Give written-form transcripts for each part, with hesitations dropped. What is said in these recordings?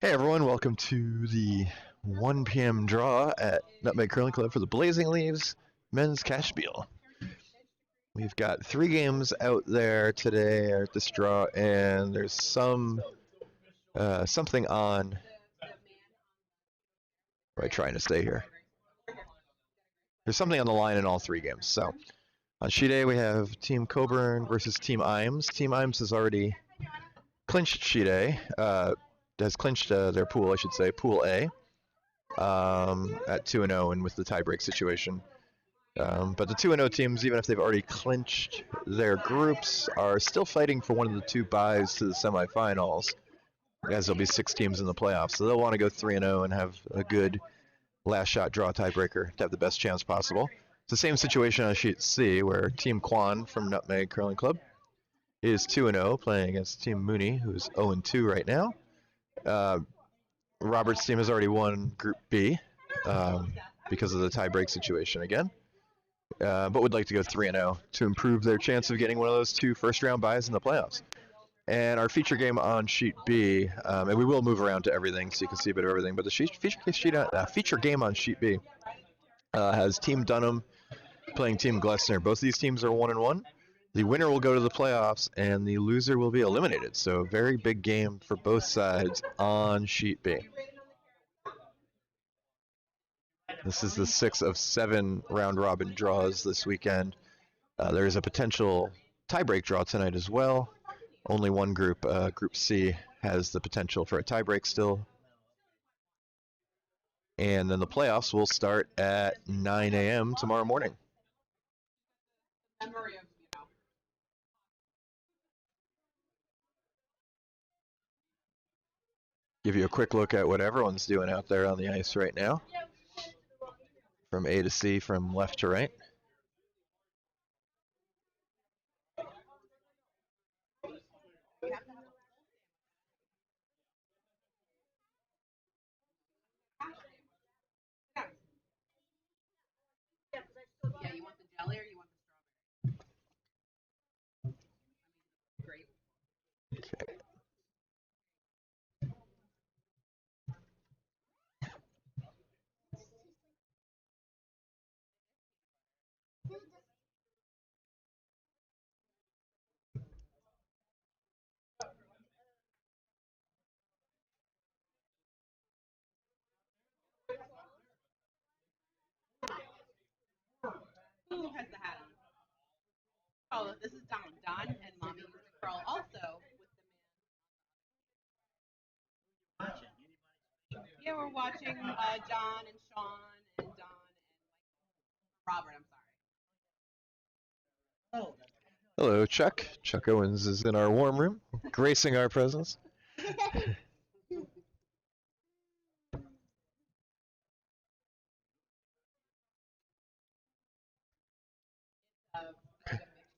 Hey everyone, welcome to the 1 p.m. draw at Nutmeg Curling Club for the Blazing Leaves Men's Cash Spiel. We've got 3 games out there today at this draw, and there's something on. Am I trying to stay here? There's something on the line in all 3 games. So on sheet A we have Team Coburn versus Team Imes. Team Imes has already clinched sheet A. Has clinched their pool, I should say, Pool A, at 2-0 and with the tiebreak situation. But the 2-0 teams, even if they've already clinched their groups, are still fighting for one of the 2 byes to the semifinals, as there'll be 6 teams in the playoffs. So they'll want to go 3-0 and have a good last shot draw tiebreaker to have the best chance possible. It's the same situation on sheet C, where Team Kwan from Nutmeg Curling Club is 2-0, playing against Team Mooney, who's 0-2 right now. Robert's team has already won Group B because of the tiebreak situation again, but would like to go 3-0 to improve their chance of getting one of those 2 first-round byes in the playoffs. And our feature game on sheet B, and we will move around to everything so you can see a bit of everything, but the feature game on sheet B has Team Dunnam playing Team Glessner. Both of these teams are 1-1. The winner will go to the playoffs, and the loser will be eliminated. So very big game for both sides on sheet B. This is the 6 of 7 round-robin draws this weekend. There is a potential tiebreak draw tonight as well. Only one group, Group C, has the potential for a tiebreak still. And then the playoffs will start at 9 a.m. tomorrow morning. Give you a quick look at what everyone's doing out there on the ice right now. From A to C, from left to right. Yeah, you want the jelly or you want the strawberry? Grape. Okay. Who has the hat on? Oh, this is Don. Don and Mommy used to curl also with the man. Yeah, we're watching John and Sean and Don and Robert. I'm sorry. Hello, Chuck. Chuck Owens is in our warm room, gracing our presence.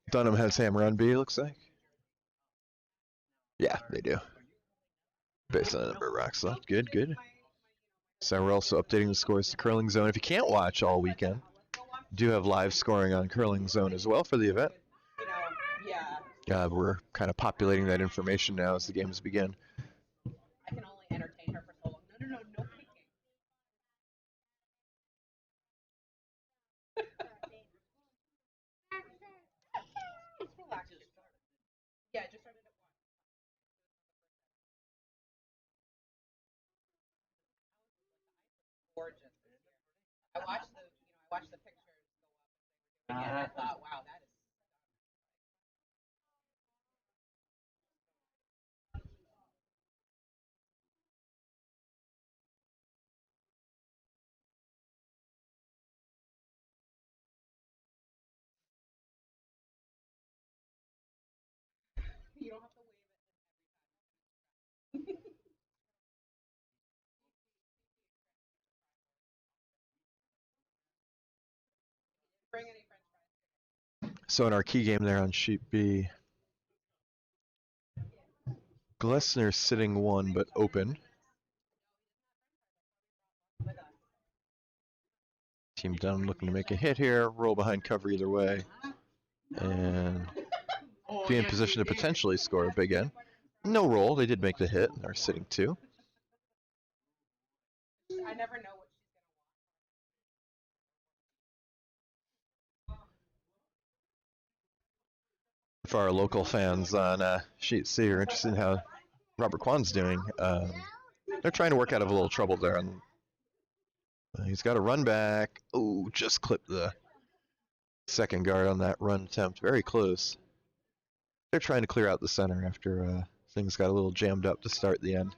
Dunnam has hammer on B, looks like. Yeah, they do. Based on the number of rocks left. Good, good. So we're also updating the scores to Curling Zone. If you can't watch all weekend, do have live scoring on Curling Zone as well for the event. We're kind of populating that information now as the games begin. I can only entertain her for so long. No kicking. Yeah, just started at 1. Gorgeous. I watched the pictures go up as they were doing it, and I thought, wow, that is. You don't have to wave it. Bring any French fries. So in our key game there on sheet B, Glessner sitting 1 but open. Team Dunham looking to make a hit here, roll behind cover either way, and be in position to potentially score a big end. No roll, they did make the hit and are sitting 2. never know what she's For our local fans on Sheet C are interested in how Robert Kwan's doing. They're trying to work out of a little trouble there. And he's got a run back. Oh, just clipped the second guard on that run attempt. Very close. They're trying to clear out the center after things got a little jammed up to start the end.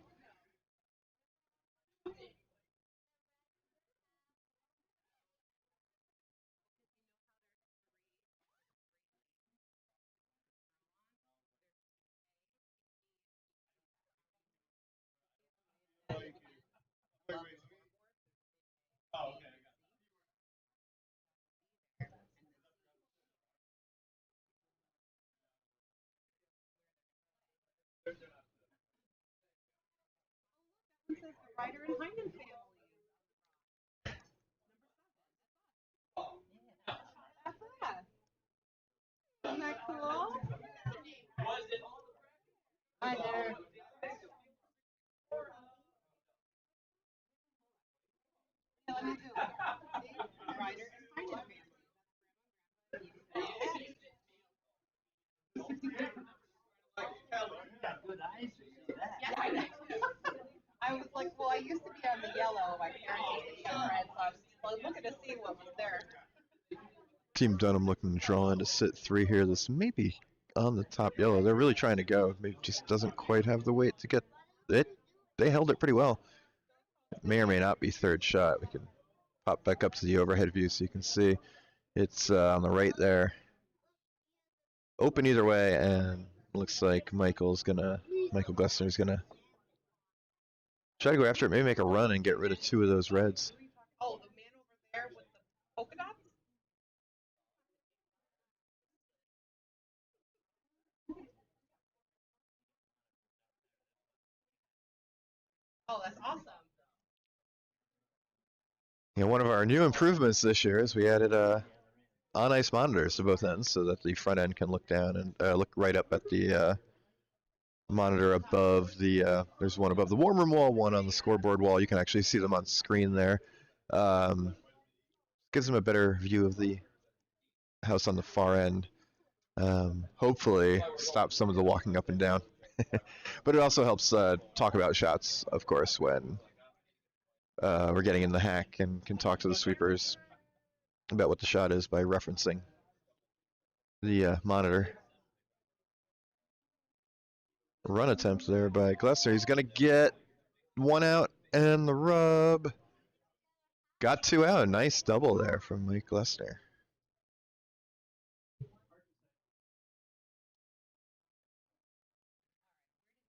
says the writer and Hyman family. That's that. Isn't that cool? I know. Yeah, let me do it. See? Writer and Hyman family. Yeah, I know. I was like, well, I used to be on the yellow. My parents used to be on red, so I was looking to see what was there. Team Dunnam looking to draw in to sit 3 here. This may be on the top yellow. They're really trying to go. Maybe just doesn't quite have the weight to get it. They held it pretty well. It may or may not be third shot. We can pop back up to the overhead view so you can see it's on the right there. Open either way, and looks like Michael Glessner is gonna try to go after it, maybe make a run and get rid of 2 of those reds. Oh, the man over there with the polka dots? Oh, that's awesome. Yeah, one of our new improvements this year is we added on-ice monitors to both ends so that the front end can look down and look right up at the monitor above the, there's one above the warm room wall, one on the scoreboard wall. You can actually see them on screen there. Gives them a better view of the house on the far end. Hopefully stop some of the walking up and down. But it also helps talk about shots, of course, when we're getting in the hack and can talk to the sweepers about what the shot is by referencing the monitor. Run attempt there by Glessner. He's going to get 1 out and the rub. Got 2 out. Nice double there from Mike Glessner.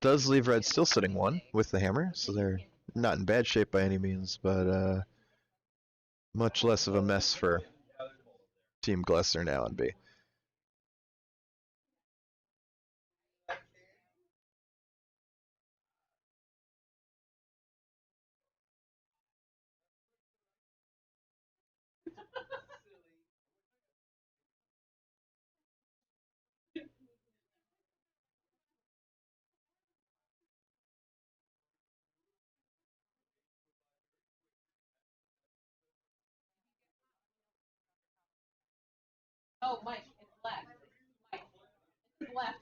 Does leave red still sitting 1 with the hammer, so they're not in bad shape by any means, but much less of a mess for Team Glessner now on B. Oh, Mike, it's left. Mike, it's left.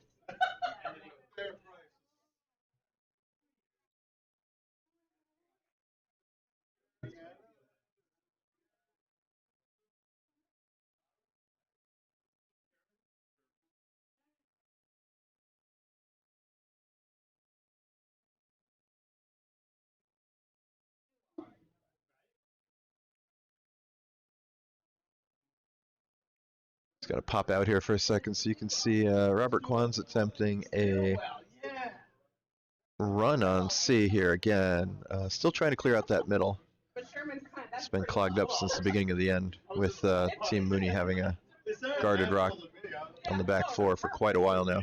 Just got to pop out here for a second so you can see Robert Kwan's attempting a run on C here again. Still trying to clear out that middle. It's been clogged up since the beginning of the end with Team Mooney having a guarded rock on the back 4 for quite a while now.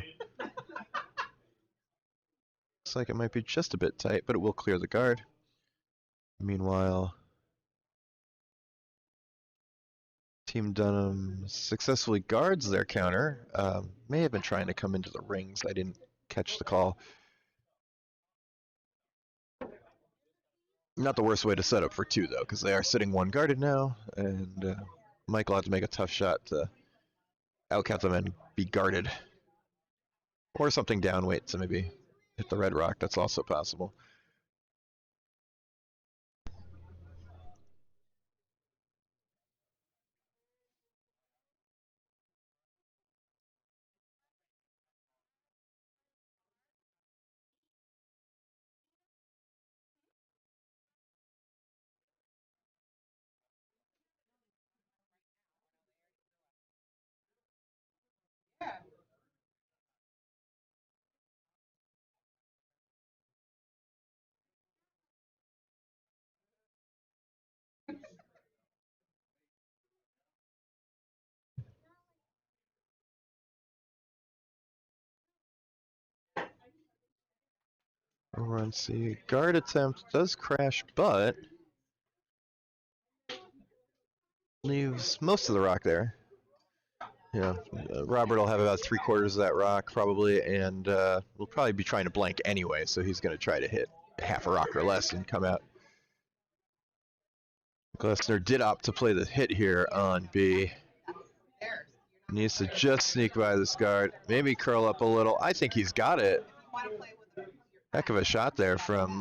Looks like it might be just a bit tight, but it will clear the guard. Meanwhile, Team Dunnam successfully guards their counter. May have been trying to come into the rings. I didn't catch the call. Not the worst way to set up for two, though, because they are sitting one guarded now, and Mike will have to make a tough shot to outcount them and be guarded. Or something downweight to maybe hit the red rock. That's also possible. Yeah. Run C. Guard attempt does crash, but leaves most of the rock there. Yeah, Robert will have about 3/4 of that rock probably, and we'll probably be trying to blank anyway, so he's going to try to hit half a rock or less and come out. Glessner did opt to play the hit here on B. Needs to just sneak by this guard, maybe curl up a little. I think he's got it. Heck of a shot there from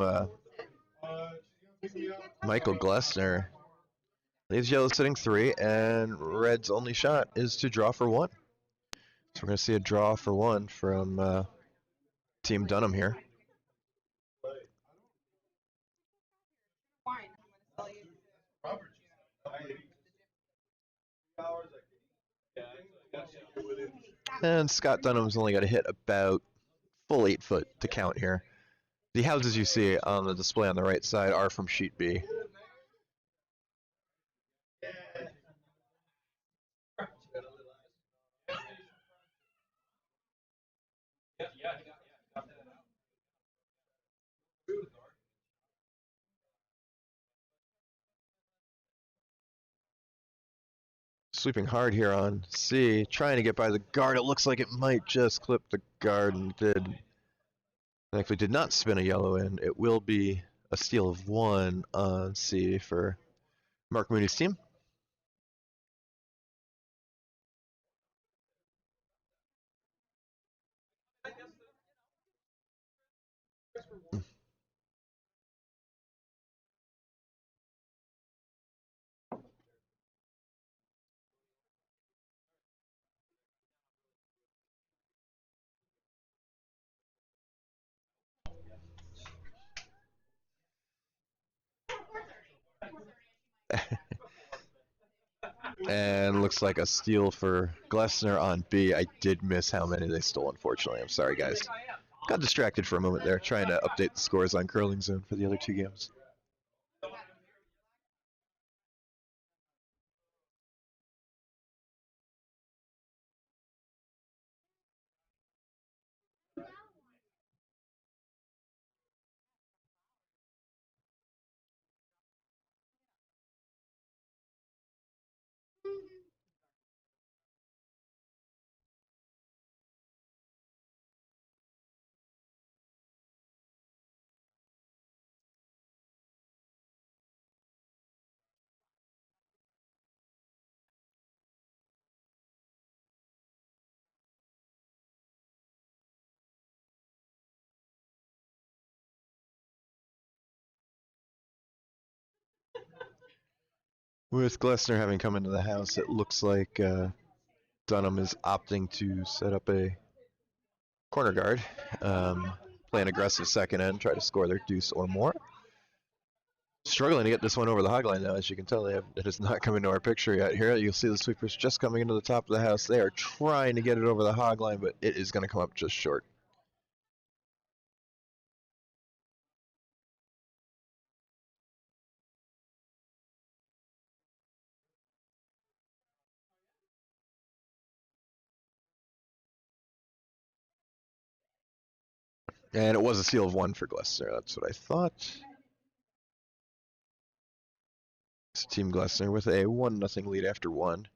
Michael Glessner. Leaves yellow sitting 3, and red's only shot is to draw for 1. So we're going to see a draw for 1 from Team Dunnam here. And Scott Dunham's only got to hit about full 8 foot to count here. The houses you see on the display on the right side are from sheet B. Sweeping hard here on C, trying to get by the guard. It looks like it might just clip the guard, and did. Thankfully did not spin a yellow in. It will be a steal of 1 on C for Mark Mooney's team. And looks like a steal for Glessner on B. I did miss how many they stole, unfortunately. I'm sorry, guys. Got distracted for a moment there, trying to update the scores on Curling Zone for the other 2 games. With Glessner having come into the house, it looks like Dunnam is opting to set up a corner guard, play an aggressive second end, try to score their deuce or more. Struggling to get this one over the hog line now, as you can tell. It has not come into our picture yet. Here you'll see the sweepers just coming into the top of the house. They are trying to get it over the hog line, but it is going to come up just short. And it was a seal of 1 for Glessner. That's what I thought. It's Team Glessner with a 1-0 lead after 1.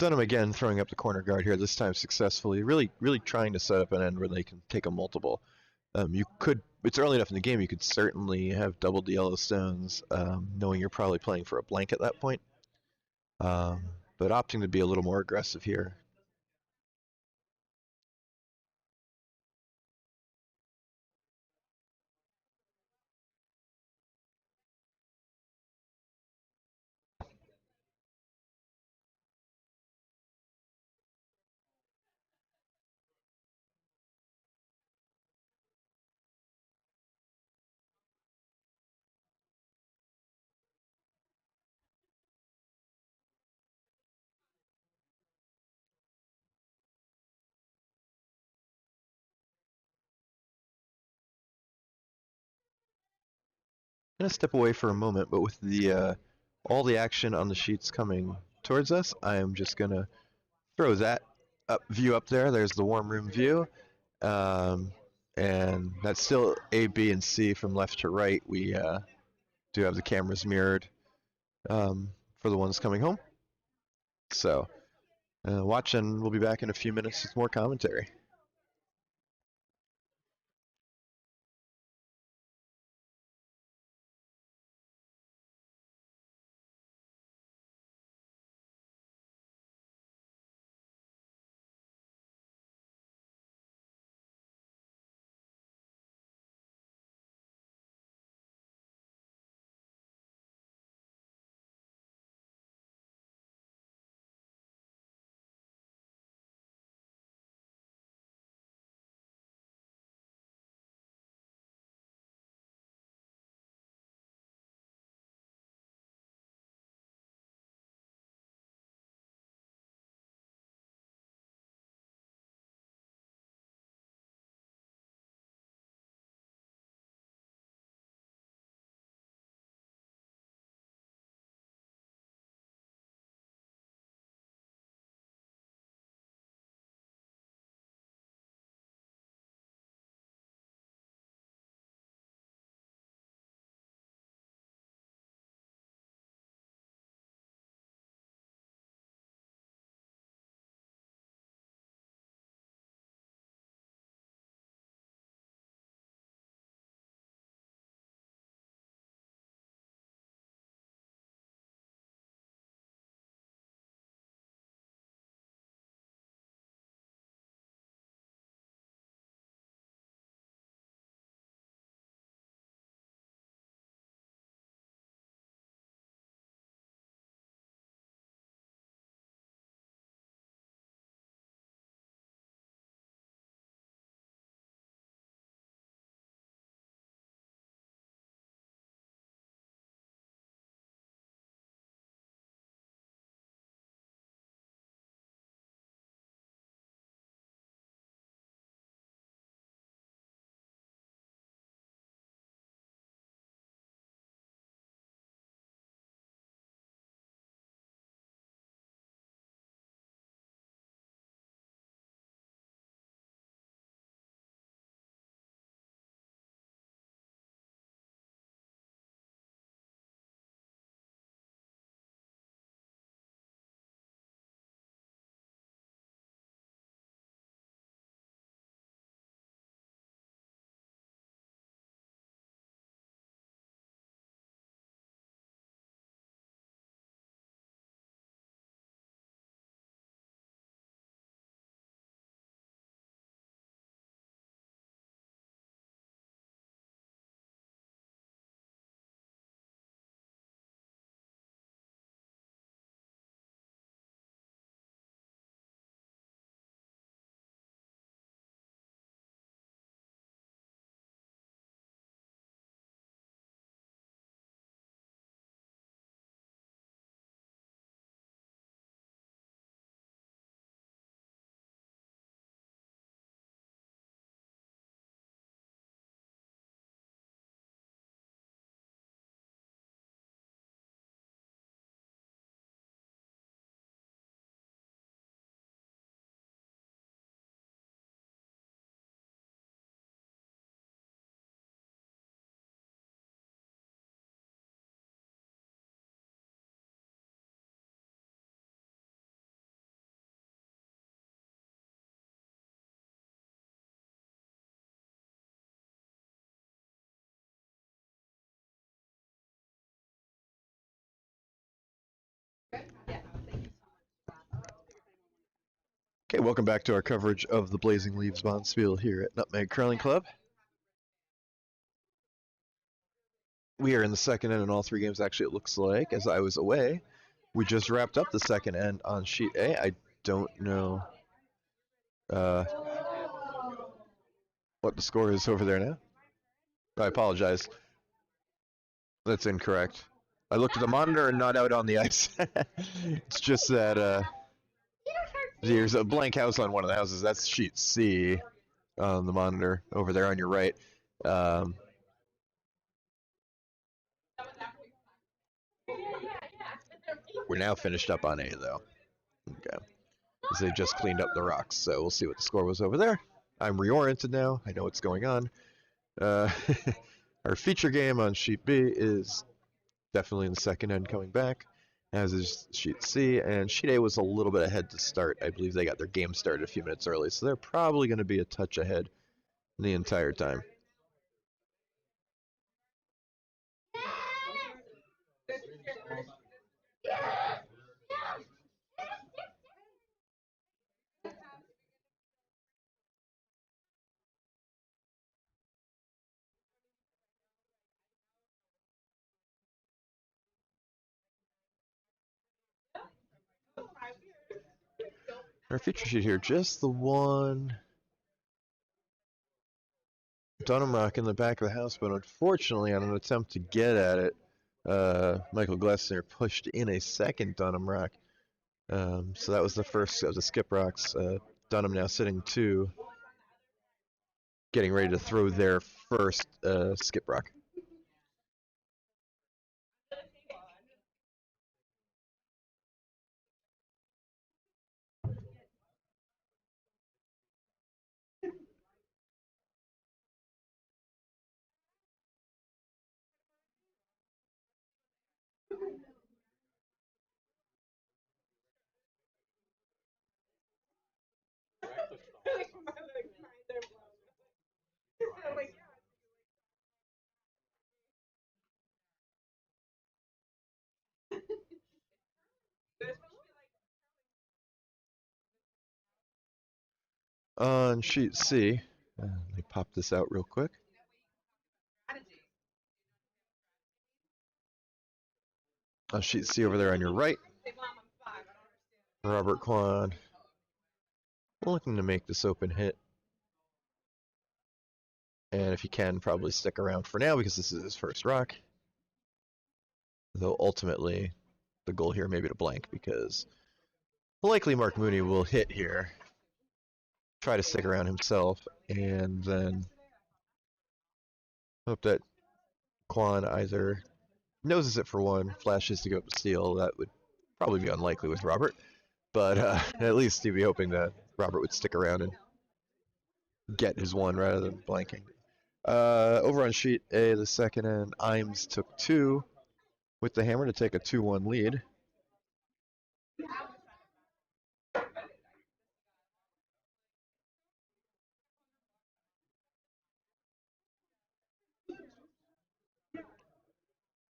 Dunnam again throwing up the corner guard here, this time successfully. Really trying to set up an end where they can take a multiple. You could, it's early enough in the game, you could certainly have doubled the Yellowstones, knowing you're probably playing for a blank at that point. Um, but opting to be a little more aggressive here. I'm gonna step away for a moment, but with the all the action on the sheets coming towards us, I am just gonna throw that view up there. There's the warm room view, um, and that's still A, B, and C from left to right. We do have the cameras mirrored for the ones coming home. So watch, and we'll be back in a few minutes with more commentary. Okay, welcome back to our coverage of the Blazing Leaves Bonspiel here at Nutmeg Curling Club. We are in the second end in all three games, actually, it looks like, as I was away. We just wrapped up the second end on sheet A. I don't know what the score is over there now. I apologize. That's incorrect. I looked at the monitor and not out on the ice. It's just that there's a blank house on one of the houses. That's sheet C on the monitor over there on your right. We're now finished up on A, though. Okay. As they just cleaned up the rocks, so we'll see what the score was over there. I'm reoriented now. I know what's going on. Our feature game on sheet B is definitely in the second end coming back, as is sheet C, and sheet A was a little bit ahead to start. I believe they got their game started a few minutes early, so they're probably going to be a touch ahead the entire time. Our feature sheet here, just the one Dunnam rock in the back of the house, but unfortunately, on an attempt to get at it, Michael Glessner pushed in a second Dunnam rock. So that was the first of the skip rocks. Dunnam now sitting 2, getting ready to throw their first skip rock. On sheet C, let me pop this out real quick. On sheet C over there on your right, Robert Kwan looking to make this open hit. And if he can, probably stick around for now because this is his first rock. Though ultimately, the goal here may be to blank because likely Mark Mooney will hit here, try to stick around himself, and then hope that Kwan either noses it for one, flashes to go up to steal. That would probably be unlikely with Robert, but at least he'd be hoping that Robert would stick around and get his one rather than blanking. Over on sheet A, the second end, Imes took 2 with the hammer to take a 2-1 lead.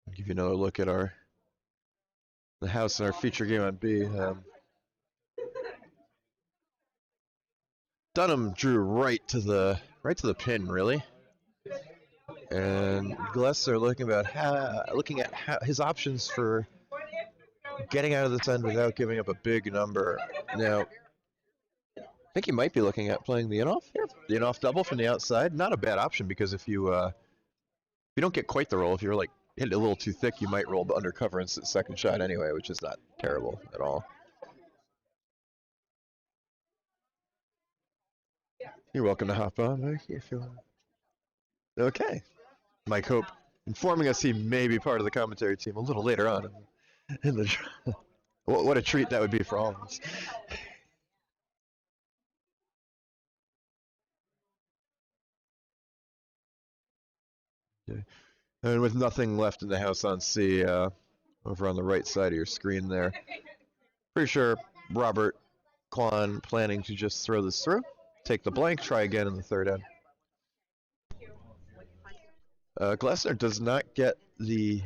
I'll give you another look at the house in our feature game on B. Dunnam drew right to the pin, really, and Glessner looking at his options for getting out of this end without giving up a big number. Now, I think he might be looking at playing the in-off here, the in-off double from the outside. Not a bad option because if you don't get quite the roll, if you're like hit it a little too thick, you might roll undercover and second shot anyway, which is not terrible at all. You're welcome to hop on, Mike, if you want. Okay. Mike Hope informing us he may be part of the commentary team a little later on in the what a treat that would be for all of us. Okay. And with nothing left in the house on C, over on the right side of your screen there, pretty sure Robert Kwan planning to just throw this through, take the blank, try again in the third end. Glessner does not get the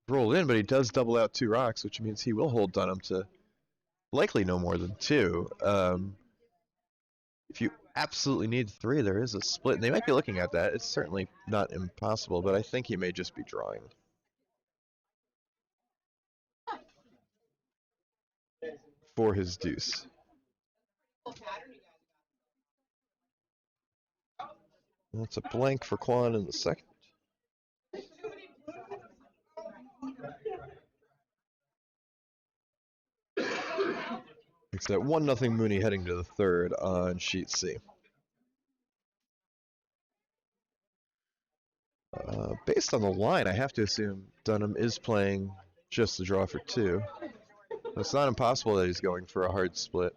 rolled in, but he does double out 2 rocks, which means he will hold Dunnam to likely no more than 2. If you absolutely need 3, there is a split. And they might be looking at that. It's certainly not impossible, but I think he may just be drawing. For his deuce. That's a blank for Kwan in the second. It's that 1-0 Mooney heading to the third on sheet C. Based on the line, I have to assume Dunnam is playing just the draw for 2. It's not impossible that he's going for a hard split.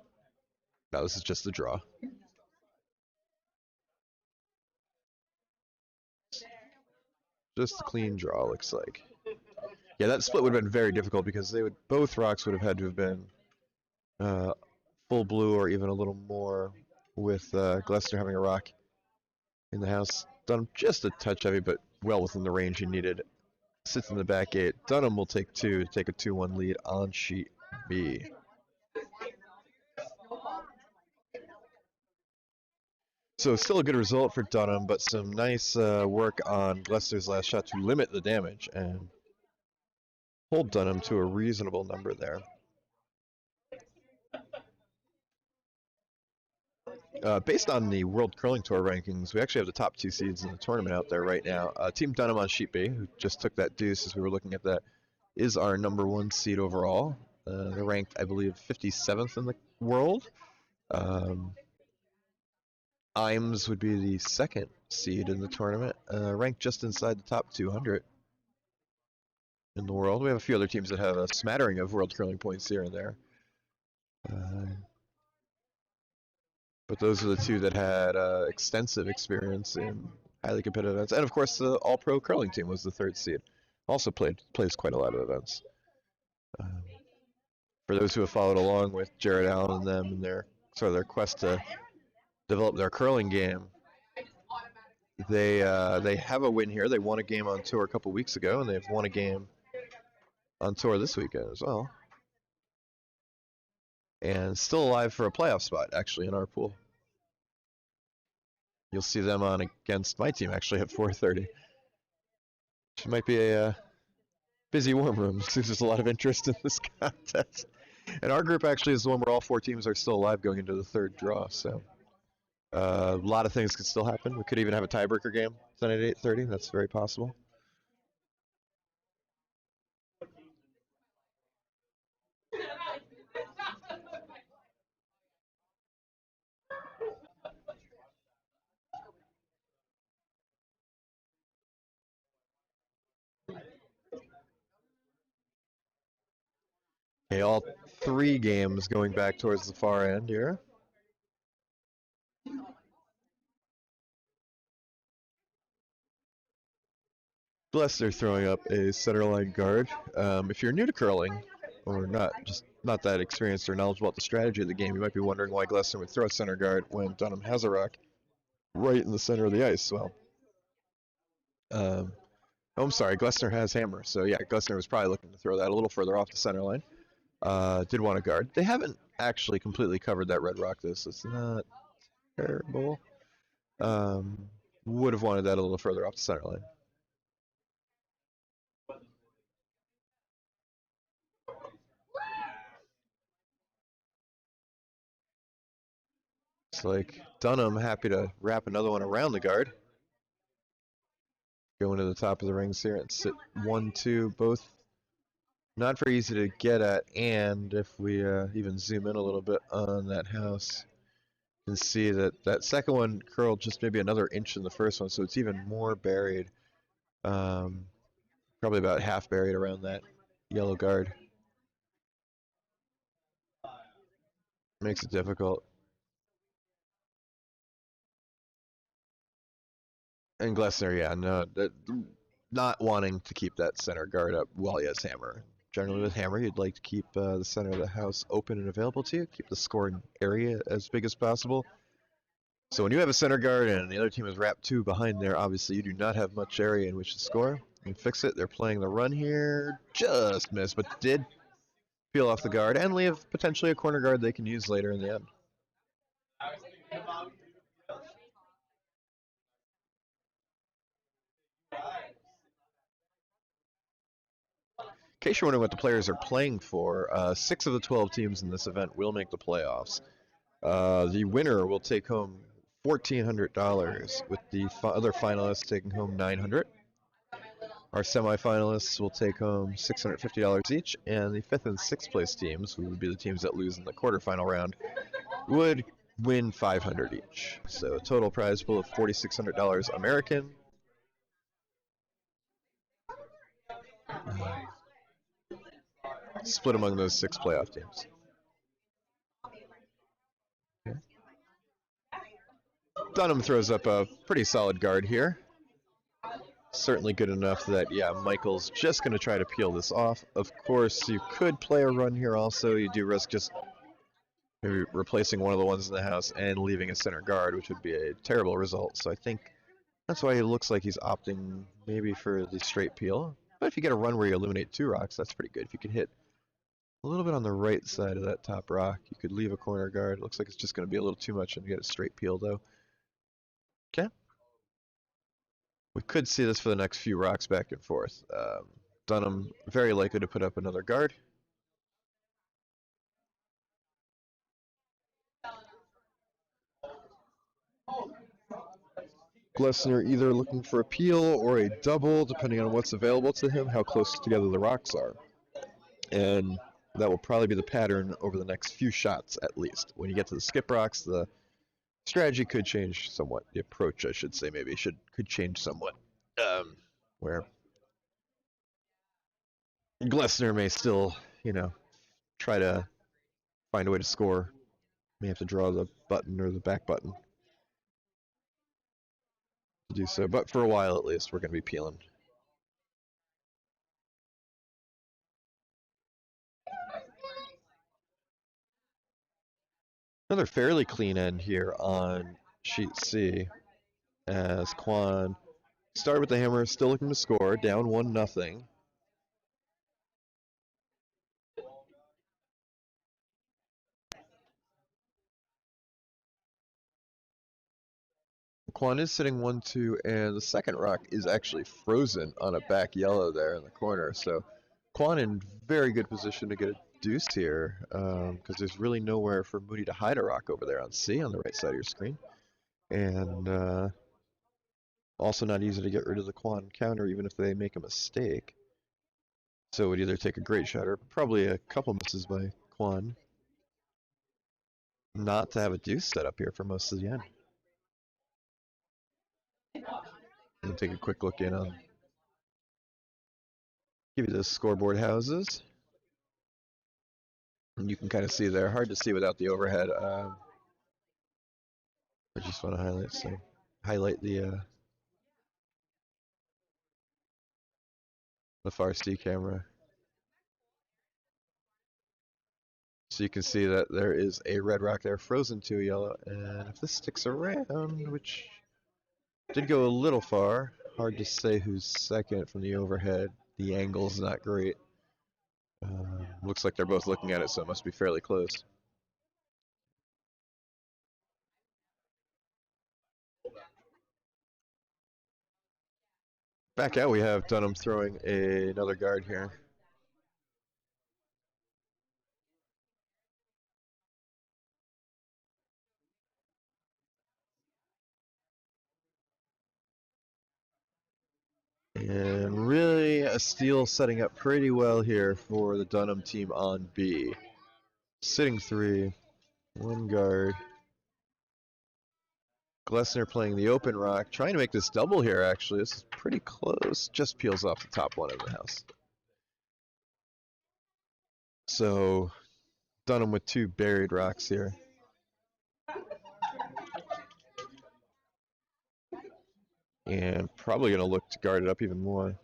No, this is just the draw. Just a clean draw, looks like. Yeah, that split would have been very difficult because they would both rocks would have had to have been full blue or even a little more, with Glessner having a rock in the house. Dunnam just a touch heavy, but well within the range he needed. Sits in the back 8. Dunnam will take 2 to take a 2-1 lead on sheet B. So still a good result for Dunnam, but some nice work on Glessner's last shot to limit the damage and hold Dunnam to a reasonable number there. Based on the World Curling Tour rankings, we actually have the top 2 seeds in the tournament out there right now. Team Dunnam on sheet B, who just took that deuce as we were looking at that, is our number 1 seed overall. They're ranked, I believe, 57th in the world. Imes would be the 2nd seed in the tournament, ranked just inside the top 200 in the world. We have a few other teams that have a smattering of world curling points here and there. But those are the 2 that had extensive experience in highly competitive events. And of course, the All-Pro curling team was the 3rd seed. Also plays quite a lot of events. For those who have followed along with Jared Allen and them in their quest to develop their curling game, they have a win here. They won a game on tour a couple weeks ago, and they've won a game on tour this weekend as well. And still alive for a playoff spot, actually, in our pool. You'll see them on against my team, actually, at 4:30. Which might be a busy warm room, since there's a lot of interest in this contest. And our group actually is the one where all 4 teams are still alive going into the 3rd draw, so a lot of things could still happen. We could even have a tiebreaker game tonight at 8:30. That's very possible. Okay, all 3 games going back towards the far end here. Glessner throwing up a centerline guard. If you're new to curling, or not that experienced or knowledgeable about the strategy of the game, you might be wondering why Glessner would throw a center guard when Dunnam has a rock right in the center of the ice. Well, I'm sorry, Glessner has hammer, so yeah, Glessner was probably looking to throw that a little further off the center line. Did want a guard. They haven't actually completely covered that red rock, though, so it's not terrible. Would have wanted that a little further off the center line. It's like Dunnam happy to wrap another one around the guard. Going to the top of the rings here and sit 1-2, both not very easy to get at. And if we even zoom in a little bit on that house, you can see that that second one curled just maybe another inch in the first one, so it's even more buried. Probably about half buried around that yellow guard. Makes it difficult. And Glessner, yeah, no, not wanting to keep that center guard up while he has hammer. Generally with hammer, you'd like to keep the center of the house open and available to you, keep the scoring area as big as possible. So when you have a center guard and the other team is wrapped 2 behind there, obviously you do not have much area in which to score. and fix it. They're playing the run here. Just missed, but did peel off the guard and leave potentially a corner guard they can use later in the end. In case you're wondering what the players are playing for, 6 of the 12 teams in this event will make the playoffs. The winner will take home $1,400, with the other finalists taking home $900. Our semifinalists will take home $650 each, and the 5th and 6th place teams, who would be the teams that lose in the quarterfinal round, would win $500 each. So a total prize pool of $4,600 American. Split among those 6 playoff teams. Dunnam throws up a pretty solid guard here. Certainly good enough that, yeah, Michael's just going to try to peel this off. Of course, you could play a run here also. You do risk just maybe replacing one of the ones in the house and leaving a center guard, which would be a terrible result. So I think that's why it looks like he's opting maybe for the straight peel. But if you get a run where you eliminate 2 rocks, that's pretty good. If you can hit a little bit on the right side of that top rock, you could leave a corner guard. It looks like it's just going to be a little too much and get a straight peel, though. Okay. We could see this for the next few rocks back and forth. Dunnam very likely to put up another guard. Glessner either looking for a peel or a double, depending on what's available to him, how close together the rocks are. And that will probably be the pattern over the next few shots, at least. When you get to the skip rocks, the strategy could change somewhat. The approach, I should say, maybe could change somewhat. Where Glessner may still, try to find a way to score. May have to draw the button or the back button to do so. But for a while, at least, we're going to be peeling. Another fairly clean end here on sheet C, as Kwan started with the hammer, still looking to score, down 1-0. Kwan is sitting 1-2, and the second rock is actually frozen on a back yellow there in the corner. So Kwan in very good position to get a deuce here, because there's really nowhere for Mooney to hide a rock over there on C on the right side of your screen. And also not easy to get rid of the Kwan counter even if they make a mistake. So it would either take a great shot or probably a couple misses by Kwan not to have a deuce set up here for most of the end. And take a quick look in on, give you the scoreboard houses. And you can kind of see there, hard to see without the overhead. I just want to highlight the far C camera. So you can see that there is a red rock there frozen to a yellow, and if this sticks around, which did go a little far, hard to say who's second from the overhead. The angle's not great. Looks like they're both looking at it, so it must be fairly close. Back out, we have Dunnam throwing another guard here. And really a steal setting up pretty well here for the Dunnam team on B. Sitting 3, 1 guard. Glessner playing the open rock, trying to make this double here actually. This is pretty close, just peels off the top one of the house. So Dunnam with 2 buried rocks here. And probably going to look to guard it up even more.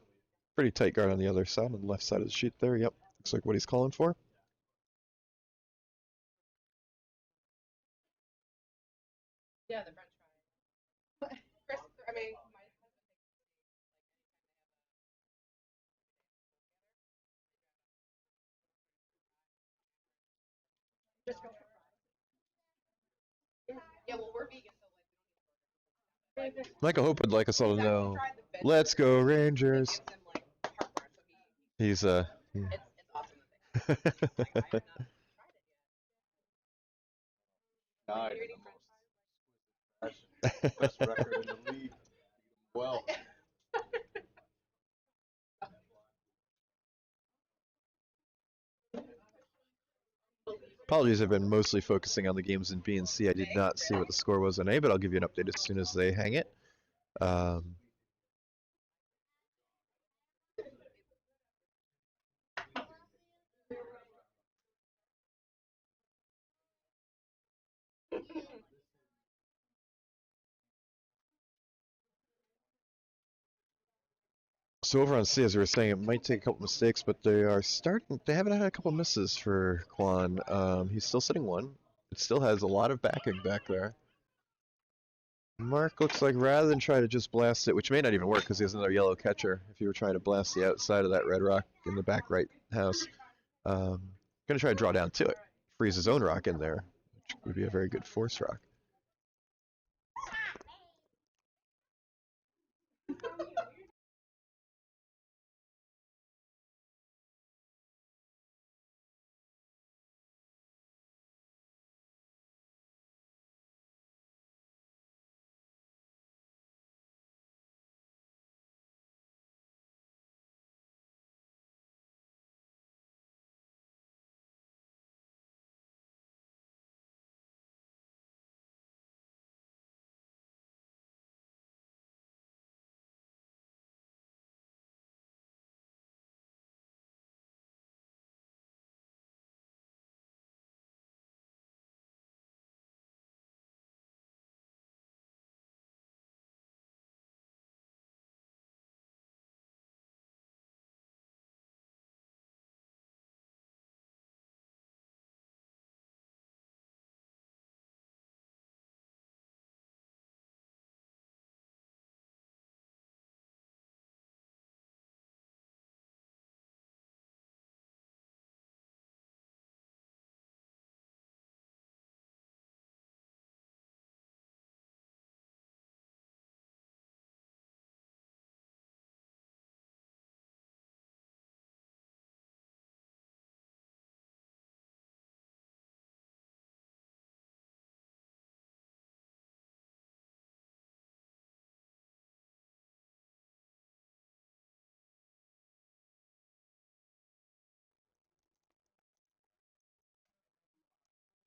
Pretty tight guard on the other side, on the left side of the sheet there. Yep, looks like what he's calling for. Yeah, the French fries. I mean, Yeah, well, we're vegan, so Michael Hope would like us all to know. Let's go Rangers. He's it's awesome. Died in the most fashion. Best record in the league. Well, Apologies, I've been mostly focusing on the games in B and C. I did not see what the score was in A, but I'll give you an update as soon as they hang it. So over on C, as we were saying, it might take a couple mistakes, but they are starting. They haven't had a couple misses for Kwan. He's still sitting one. It still has a lot of backing back there. Mark looks like rather than try to just blast it, which may not even work because he has another yellow catcher. If you were trying to blast the outside of that red rock in the back right house, going to try to draw down to it. Freeze his own rock in there, which would be a very good force rock.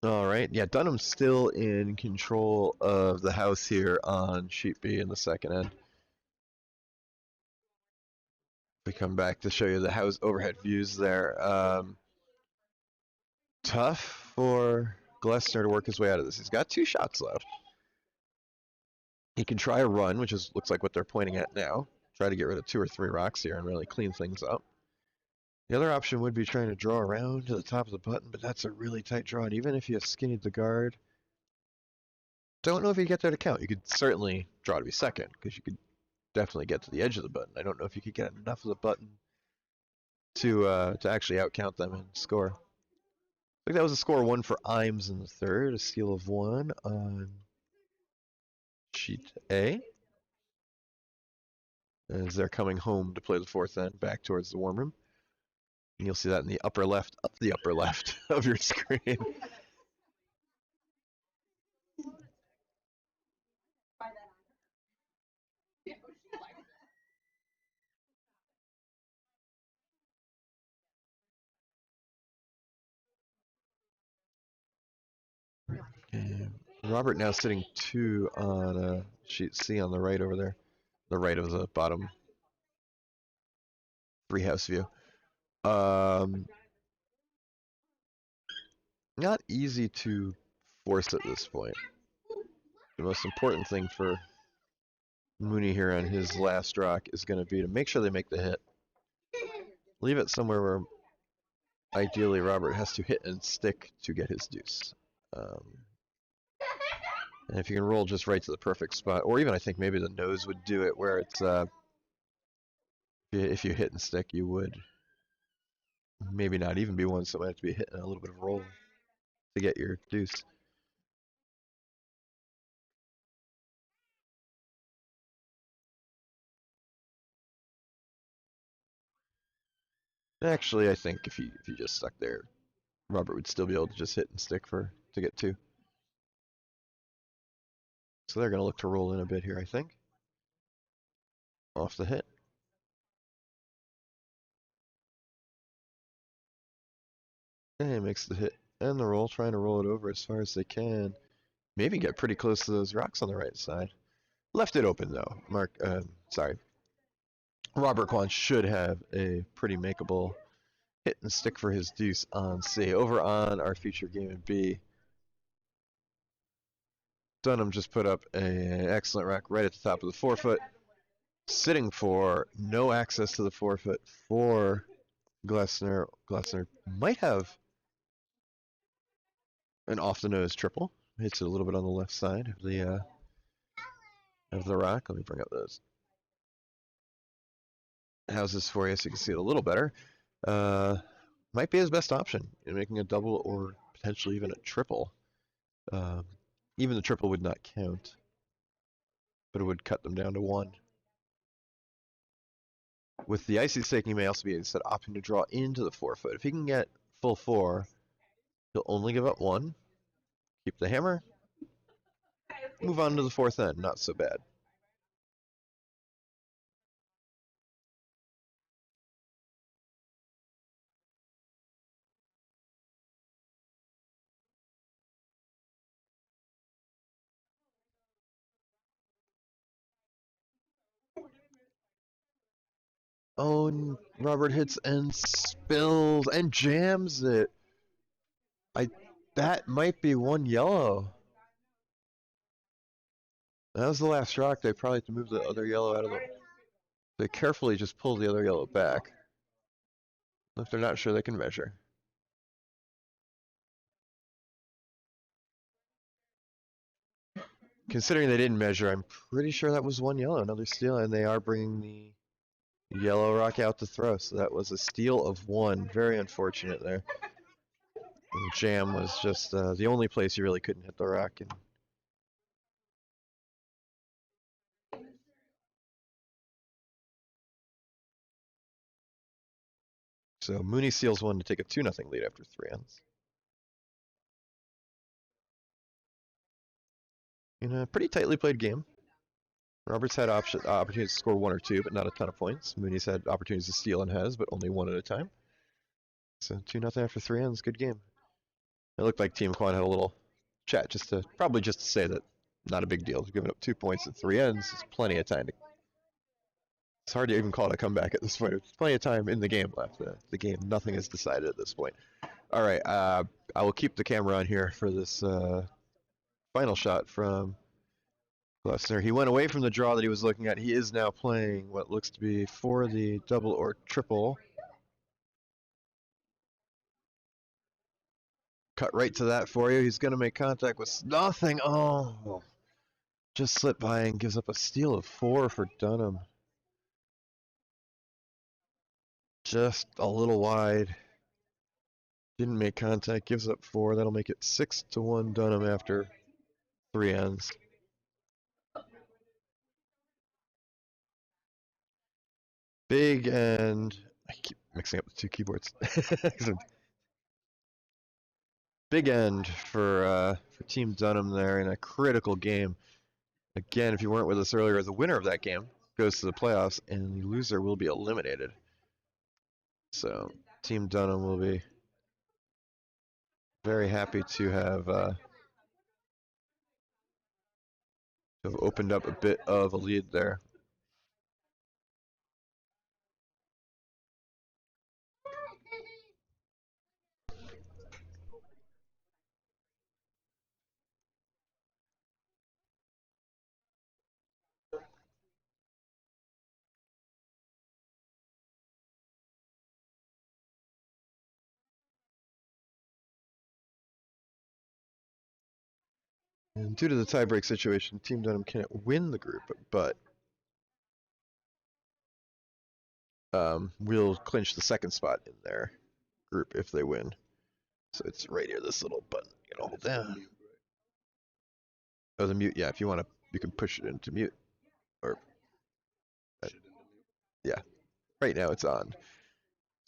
All right, yeah, Dunnam's still in control of the house here on sheet B in the second end. We come back to show you the house overhead views there. Tough for Glessner to work his way out of this. He's got 2 shots left. He can try a run, which is looks like what they're pointing at now. Try to get rid of 2 or 3 rocks here and really clean things up. The other option would be trying to draw around to the top of the button, but that's a really tight draw. And even if you skinnied the guard, don't know if you get there to count. You could certainly draw to be second, because you could definitely get to the edge of the button. I don't know if you could get enough of the button to actually outcount them and score. I think that was a score 1 for Imes in the third, a steal of 1 on sheet A. As they're coming home to play the fourth end, back towards the warm room. And you'll see that in the upper left, up the upper left of your screen. Okay. Robert now sitting 2 on sheet C on the right over there. The right of the bottom 3 house view. Not easy to force at this point. The most important thing for Mooney here on his last rock is going to be to make sure they make the hit. Leave it somewhere where ideally Robert has to hit and stick to get his deuce. And if you can roll just right to the perfect spot, or even I think maybe the nose would do it where it's, if you hit and stick, you would maybe not even be one, so it might have to be hitting a little bit of roll to get your deuce. Actually, I think if he just stuck there, Robert would still be able to just hit and stick to get 2. So they're going to look to roll in a bit here, I think. Off the hit. And he makes the hit and the roll, trying to roll it over as far as they can. Maybe get pretty close to those rocks on the right side. Left it open though. Robert Kwan should have a pretty makeable hit and stick for his deuce on C. Over on our feature game in B, Dunnam just put up an excellent rack right at the top of the 4-foot, sitting for no access to the 4-foot for Glessner. Glessner might have an off the nose triple. Hits it a little bit on the left side of the rack. Let me bring up those houses for you so you can see it a little better. Might be his best option in making a double or potentially even a triple. Even the triple would not count, but it would cut them down to 1. With the icy stake, he may also be instead opting to draw into the 4-foot. If he can get full 4, he'll only give up 1. Keep the hammer. Move on to the 4th end. Not so bad. Oh, and Robert hits and spills and jams it. That might be 1 yellow. That was the last rock. They probably have to move the other yellow out of the. They carefully just pull the other yellow back. If they're not sure, they can measure. Considering they didn't measure, I'm pretty sure that was 1 yellow, another steal, and they are bringing the yellow rock out to throw. So that was a steal of 1. Very unfortunate there. And jam was just the only place you really couldn't hit the rock. And so Mooney seals 1 to take a 2-0 lead after 3 ends. In a pretty tightly played game. Roberts had opportunities to score 1 or 2, but not a ton of points. Mooney's had opportunities to steal and has, but only 1 at a time. So 2-0 after 3 ends. Good game. It looked like Team Kwan had a little chat probably just to say that not a big deal. Giving up 2 points in 3 ends is plenty of time. It's hard to even call it a comeback at this point. There's plenty of time in the game left. The game, nothing is decided at this point. All right, I will keep the camera on here for this final shot from Glessner. He went away from the draw that he was looking at. He is now playing what looks to be for the double or triple. Cut right to that for you. He's going to make contact with nothing. Oh, just slipped by and gives up a steal of 4 for Dunnam. Just a little wide. Didn't make contact. Gives up 4. That'll make it 6-1 Dunnam after 3 ends. Big end. I keep mixing up the 2 keyboards. Big end for Team Dunnam there in a critical game. Again, if you weren't with us earlier, the winner of that game goes to the playoffs, and the loser will be eliminated. So Team Dunnam will be very happy to have opened up a bit of a lead there. And due to the tiebreak situation, Team Dunnam can't win the group, but we'll clinch the 2nd spot in their group if they win. So it's right here, this little button. You can hold down. Oh, the mute. Yeah, if you want to, you can push it into mute. Or yeah, right now it's on.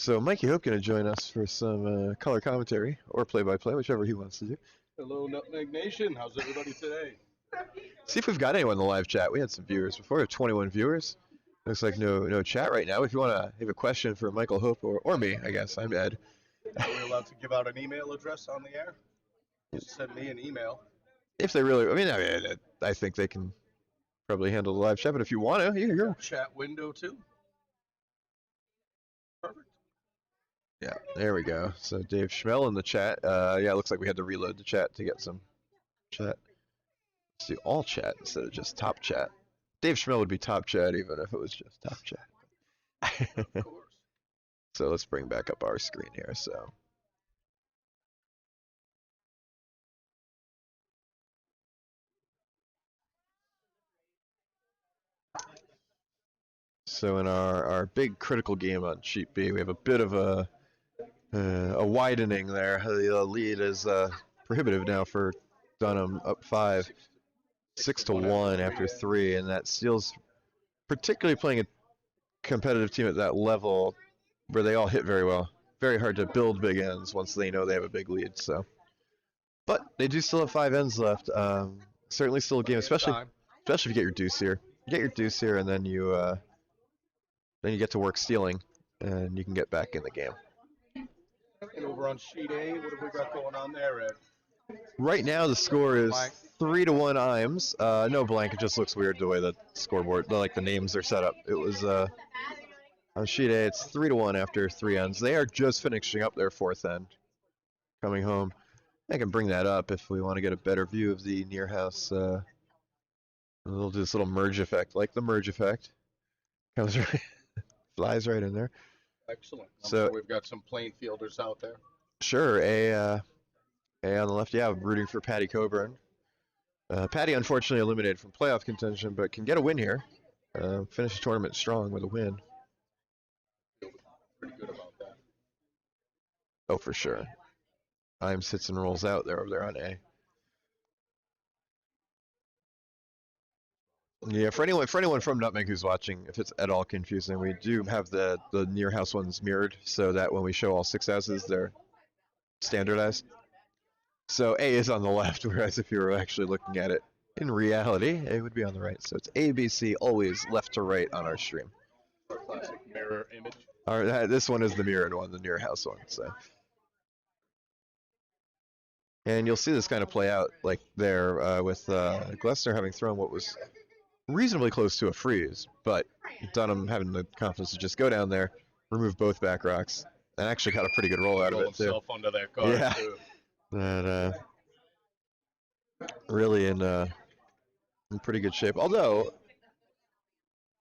So Mikey Hope going to join us for some color commentary or play-by-play, whichever he wants to do. Hello, Nutmeg Nation. How's everybody today? See if we've got anyone in the live chat. We had some viewers before. We have 21 viewers. Looks like no chat right now. If you want to have a question for Michael Hope or me, I guess. I'm Ed. Are we allowed to give out an email address on the air? Just send me an email. If they really, I think they can probably handle the live chat, but if you want to, you're. Chat window too. Perfect. Yeah, there we go. So Dave Schmel in the chat. Yeah, it looks like we had to reload the chat to get some chat. Let's do all chat instead of just top chat. Dave Schmel would be top chat even if it was just top chat. Of course. So let's bring back up our screen here. So in our big critical game on sheet B, we have a bit of a widening there. The lead is prohibitive now for Dunnam, up 5, 6-1 after 3, and that steals, particularly playing a competitive team at that level where they all hit very well. Very hard to build big ends once they know they have a big lead. So, but they do still have 5 ends left. Certainly still a game, especially if you get your deuce here. You get your deuce here, and then you get to work stealing, and you can get back in the game. And over on sheet A, what have we got going on there, Ed? Right now, the score is Blank. 3-1 Imes. No blank. It just looks weird the way the scoreboard, like the names are set up. It was on sheet A. It's 3-1 after 3 ends. They are just finishing up their 4th end, coming home. I can bring that up if we want to get a better view of the near house. We'll do this little merge effect, like the merge effect. Comes right, flies right in there. Excellent. I'm So- sure we've got some plain fielders out there. Sure, A on the left. Yeah, rooting for Patty Coburn. Patty unfortunately eliminated from playoff contention, but can get a win here. Finish the tournament strong with a win. Feel pretty good about that. Oh, for sure. Imes sits and rolls out there over there on A. Yeah, for anyone from Nutmeg who's watching, if it's at all confusing, we do have the near house ones mirrored so that when we show all 6 houses, they're standardized. So A is on the left, whereas if you were actually looking at it in reality, A would be on the right. So it's A, B, C, always left to right on our stream. Our classic mirror image. This one is the mirrored one, the near house one. So, and you'll see this kind of play out like there with Glessner having thrown what was reasonably close to a freeze, but Dunnam having the confidence to just go down there, remove both back rocks, and actually got a pretty good roll out of Roll it too. himself under that card Yeah. too. That really in pretty good shape. Although,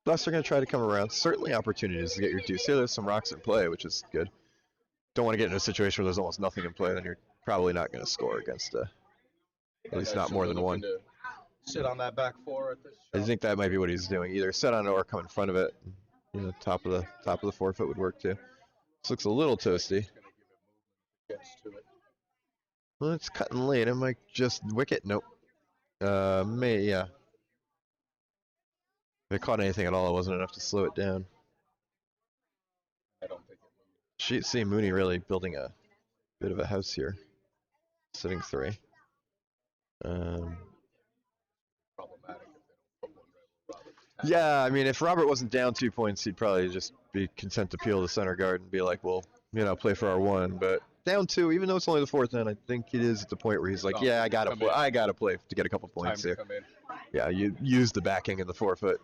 thus they're going to try to come around. Certainly opportunities to get your deuce here. There's some rocks in play, which is good. Don't want to get in a situation where there's almost nothing in play, then you're probably not going to score against at least not more than one. Sit on that back 4 at this I shot. think that might be what he's doing. Either set on it or come in front of it. Top of the 4-foot would work too. This looks a little toasty. It's gonna give it movement if it gets to it. Well, it's cutting late. It might just wicket. Nope. Yeah. If it caught anything at all, it wasn't enough to slow it down. I don't think it moved. Sheet C Mooney really building a bit of a house here. Sitting 3. Problematic if they don't put one right where Robert attacked. Yeah, I mean, if Robert wasn't down 2 points, he'd probably just be content to peel the center guard and be like, well, play for our 1. But down 2, even though it's only the 4th end, I think it is at the point where he's like, yeah, I gotta play to get a couple points Time here. to come in. Yeah, you use the backing in the 4-foot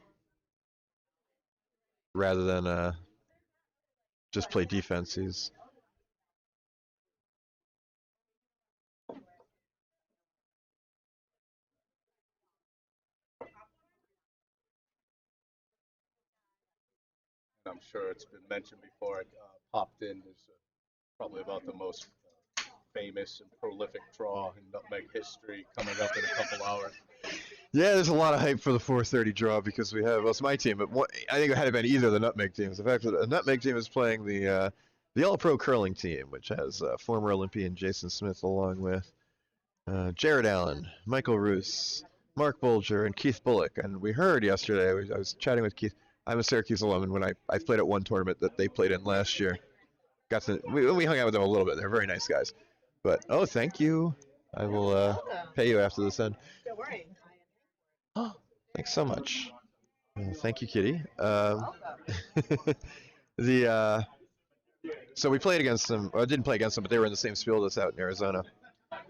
rather than just play defense. And I'm sure it's been mentioned before. It popped in as probably about the most famous and prolific draw in Nutmeg history coming up in a couple hours. Yeah, there's a lot of hype for the 4:30 draw because we have, well, it's my team, but I think it had been either of the Nutmeg teams. The fact that the Nutmeg team is playing the All-Pro curling team, which has former Olympian Jason Smith along with Jared Allen, Michael Roos, Mark Bolger, and Keith Bullock. And we heard yesterday, I was chatting with Keith. I'm a Syracuse alum, and when I played at one tournament that they played in last year. we hung out with them a little bit. They're very nice guys. But oh, thank you. I will pay you after this end. Don't worry. Oh, thanks so much. Thank you, Kitty. The so we played against them. I didn't play against them, but they were in the same field as out in Arizona.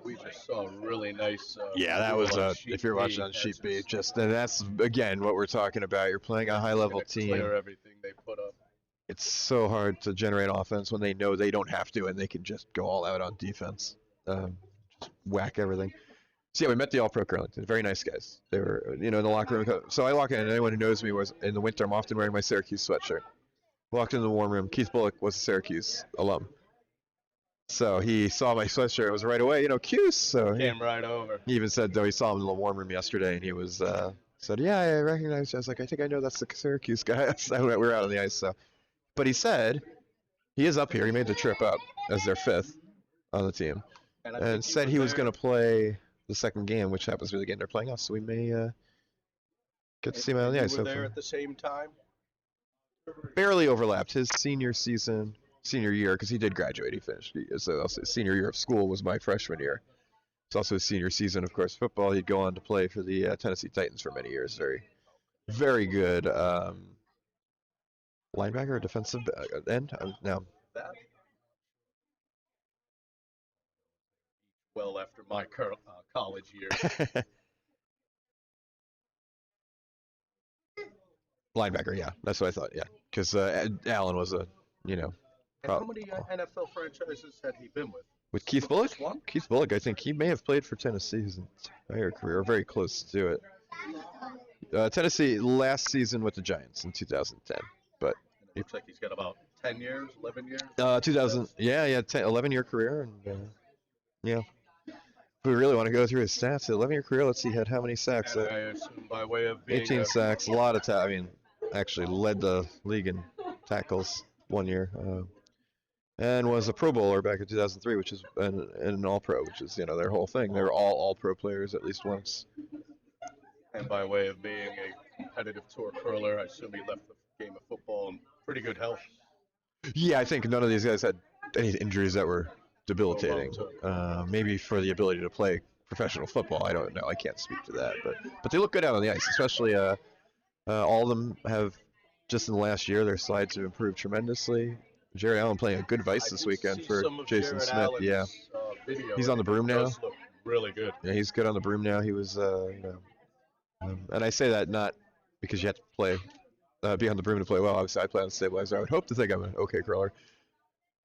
We just saw a really nice. Yeah, that was if you're watching on Sheet B, and that's again what we're talking about. You're playing a high-level team. Clear everything they put up. It's so hard to generate offense when they know they don't have to, and they can just go all out on defense, just whack everything. So yeah, we met the All-Pro curling. Very nice guys. They were, in the locker room. So I walk in, and anyone who knows me was in the winter. I'm often wearing my Syracuse sweatshirt. Walked into the warm room. Keith Bullock was a Syracuse alum. So he saw my sweatshirt. It was right away, Cuse. So Came right over. he even said, though, he saw him in the warm room yesterday, and he was said, yeah, I recognize you. I was like, I think I know that's the Syracuse guy. So we were out on the ice. So, but he said he is up here. He made the trip up as their fifth on the team, and said he was going to play the second game, which happens to be the game they're playing us. So we may get to see him out on the ice. You were there at the same time? Barely overlapped. His senior year, because he did graduate. He finished. So also his senior year of school was my freshman year. It's also his senior season, of course, football. He'd go on to play for the Tennessee Titans for many years. Very, very good linebacker, defensive end. Now, well, after my college years. Linebacker, yeah, that's what I thought. Yeah, because Allen was a, And how many NFL franchises had he been with? With Keith Bullock? Just one? Keith Bullock, I think he may have played for Tennessee his entire career, or very close to it. Tennessee last season with the Giants in 2010, but it looks like he's got about 10 years, 11 years. 2000, 11-year career, and yeah. If we really want to go through his stats, 11-year career. Let's see, he had how many sacks? I assume by way of being 18 sacks, a lot of actually led the league in tackles one year. And was a Pro Bowler back in 2003, which is an All-Pro, which is their whole thing. They were all All-Pro players at least once. And by way of being a competitive tour curler, I assume he left the game of football in pretty good health. Yeah, I think none of these guys had any injuries that were debilitating. Maybe for the ability to play professional football, I don't know. I can't speak to that, but they look good out on the ice. Especially all of them have just in the last year their slides have improved tremendously. Jerry Allen playing a good vice this weekend for Jason Smith. Allen's, yeah, he's on the broom now. Does look really good. Yeah, he's good on the broom now. He was, and I say that not because you have to play, be on the broom to play well. Obviously, I play on the stabilizer. I would hope to think I'm an okay curler,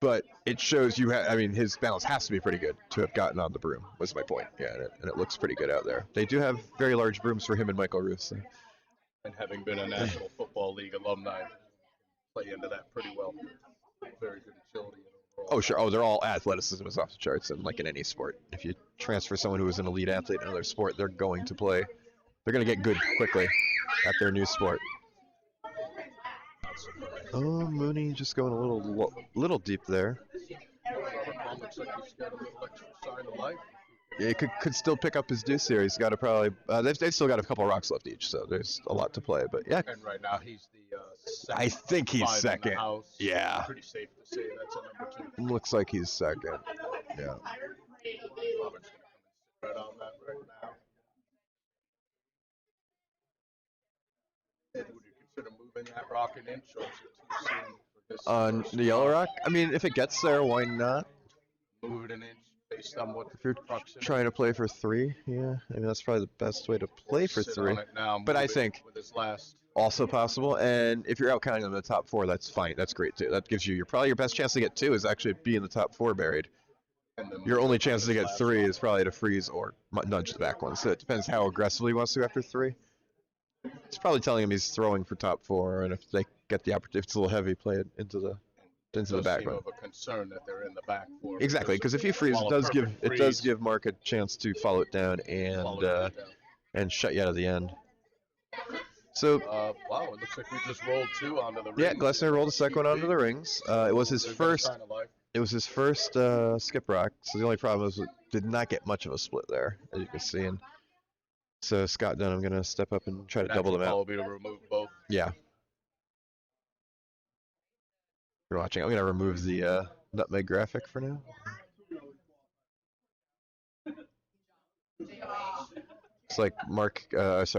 but it shows you. His balance has to be pretty good to have gotten on the broom. Was my point. Yeah, and it looks pretty good out there. They do have very large brooms for him and Michael Ruth. So. And having been a National Football League alumni, play into that pretty well. Very good agility. Oh, sure. Oh, they're all athleticism is off the charts, and like in any sport. If you transfer someone who is an elite athlete in another sport, they're going to play. They're going to get good quickly at their new sport. Oh, Mooney just going a little deep there. Looks like he's got a little extra sign of life. Yeah, he could still pick up his deuce here. He's got to probably. They've still got a couple of rocks left each, so there's a lot to play. But yeah. And right now he's the second. I think he's second. Yeah. Pretty safe to say that's a number 2. Looks like he's second. Yeah. Robert's going to come and sit right on that right now. And would you consider moving that rock an inch, or is it too soon for this? On the yellow rock? If it gets there, why not? Move it an inch. Based on what if you're trying to play for 3, yeah, that's probably the best way to play for 3. But I think also possible, and if you're out counting them in the top 4, that's fine. That's great too. That gives you probably your best chance to get 2 is actually be in the top 4 buried. Your only chance to get 3 is probably to freeze or nudge the back one. So it depends how aggressively he wants to after 3. It's probably telling him he's throwing for top 4, and if they get the opportunity, if it's a little heavy, play it into the back one. Of a concern that they're in the back 4. Exactly, because if you freeze, it does give Mark a chance to follow it down and shut you out of the end. So wow, it looks like we just rolled 2 onto the rings. Yeah, Glessner rolled a second one onto the rings. It was his first. It was his first skip rock. So the only problem was it did not get much of a split there, as you can see. And so Scott Dunnam going to step up and try to double them out. Will be to remove both. Yeah. You're watching. I'm going to remove the nutmeg graphic for now. Looks like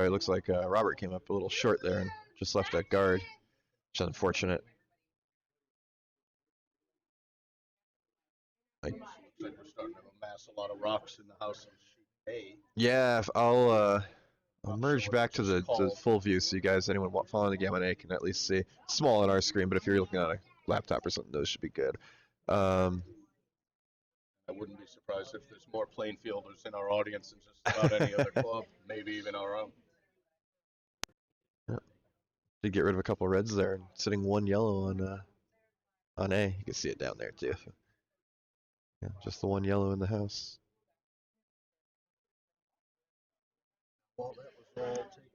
looks like Robert came up a little short there and just left that guard, which is unfortunate. Looks like we're starting to amass a lot of rocks in the house and shoot hay. Yeah, I'll merge back to the full view so you guys, anyone following the Gamma A, can at least see. It's small on our screen, but if you're looking at a laptop or something, those should be good. I wouldn't be surprised if there's more Plainfielders in our audience than just about any other club, maybe even our own. Yeah. Did get rid of a couple reds there, and sitting one yellow on A. You can see it down there too. Yeah, just the one yellow in the house. Well, that was all taken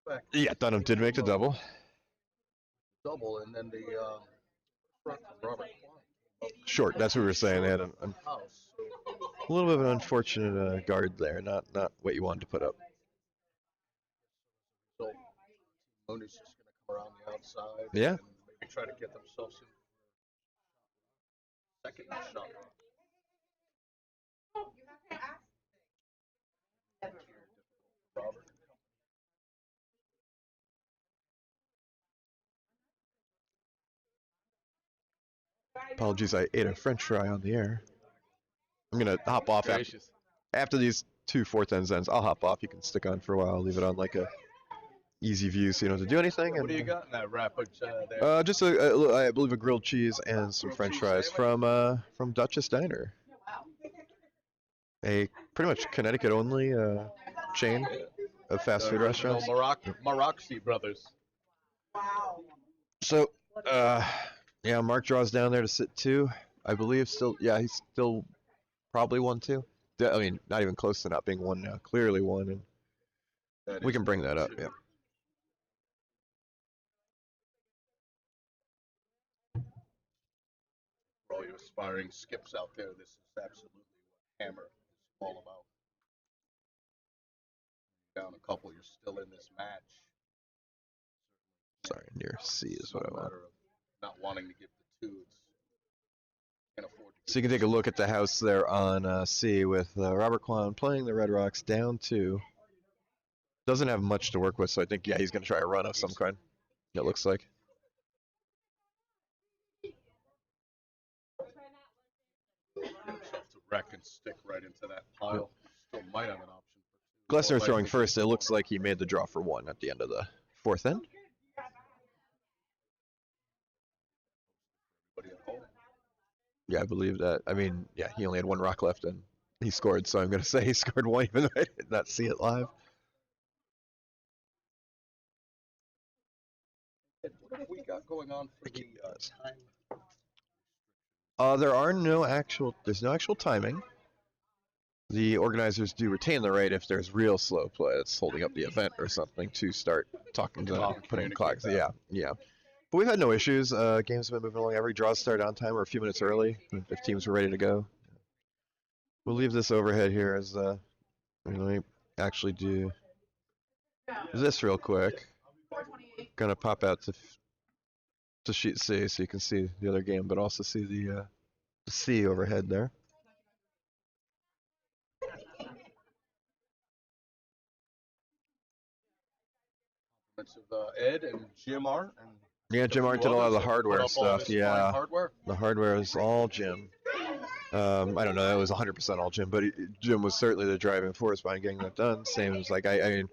back. Yeah, Dunnam did make the double. Double, and then the front from Robert Kwan. Short, that's what we were saying. They had a little bit of an unfortunate guard there, not what you wanted to put up. So Mooney's just going to come around the outside. Yeah. And maybe try to get themselves in second shot. Robert. Apologies, I ate a French fry on the air. I'm gonna hop off after these two fourth ends. I'll hop off. You can stick on for a while. I'll leave it on like a easy view, so you don't have to do anything. What do you got in that wrapper there? Just I believe a grilled cheese and some French fries from Duchess Diner, a pretty much Connecticut only chain of fast food restaurants. Maroxy Brothers. Wow. So, yeah, Mark draws down there to sit 2. I believe still, yeah, he's still probably 1-2. I mean, not even close to not being 1 now. Clearly 1, and we can bring that up, yeah. For all you aspiring skips out there, this is absolutely what Hammer is all about. Down a couple, you're still in this match. Sorry, near C is what I want. Not wanting to give the 2. Can't afford to. So you can take a look at the house there on C with Robert Kwan playing the Red Rocks down 2. Doesn't have much to work with, so I think, yeah, he's going to try a run of some kind, it looks like. Get himself to wreck and stick right into that pile. Still might have an option for 2. Glessner throwing first. It looks like he made the draw for 1 at the end of the fourth end. Yeah, I believe that. I mean, yeah, he only had 1 rock left and he scored, so I'm going to say he scored 1 even though I did not see it live. What have we got going on for the time? There's no actual timing. The organizers do retain the right if there's real slow play that's holding up the event or something to start talking to putting clocks. Yeah. But we've had no issues. Games have been moving along. Every draw started on time or a few minutes early if teams were ready to go. We'll leave this overhead here as let me actually do this real quick. Gonna pop out to sheet C so you can see the other game, but also see the C overhead there. Of Ed and Jim Art. Yeah, Jim Art did a lot of the hardware stuff. Yeah, hardware. The hardware is all Jim. I don't know, that was 100% all Jim, but Jim was certainly the driving force behind getting that done. Same as like I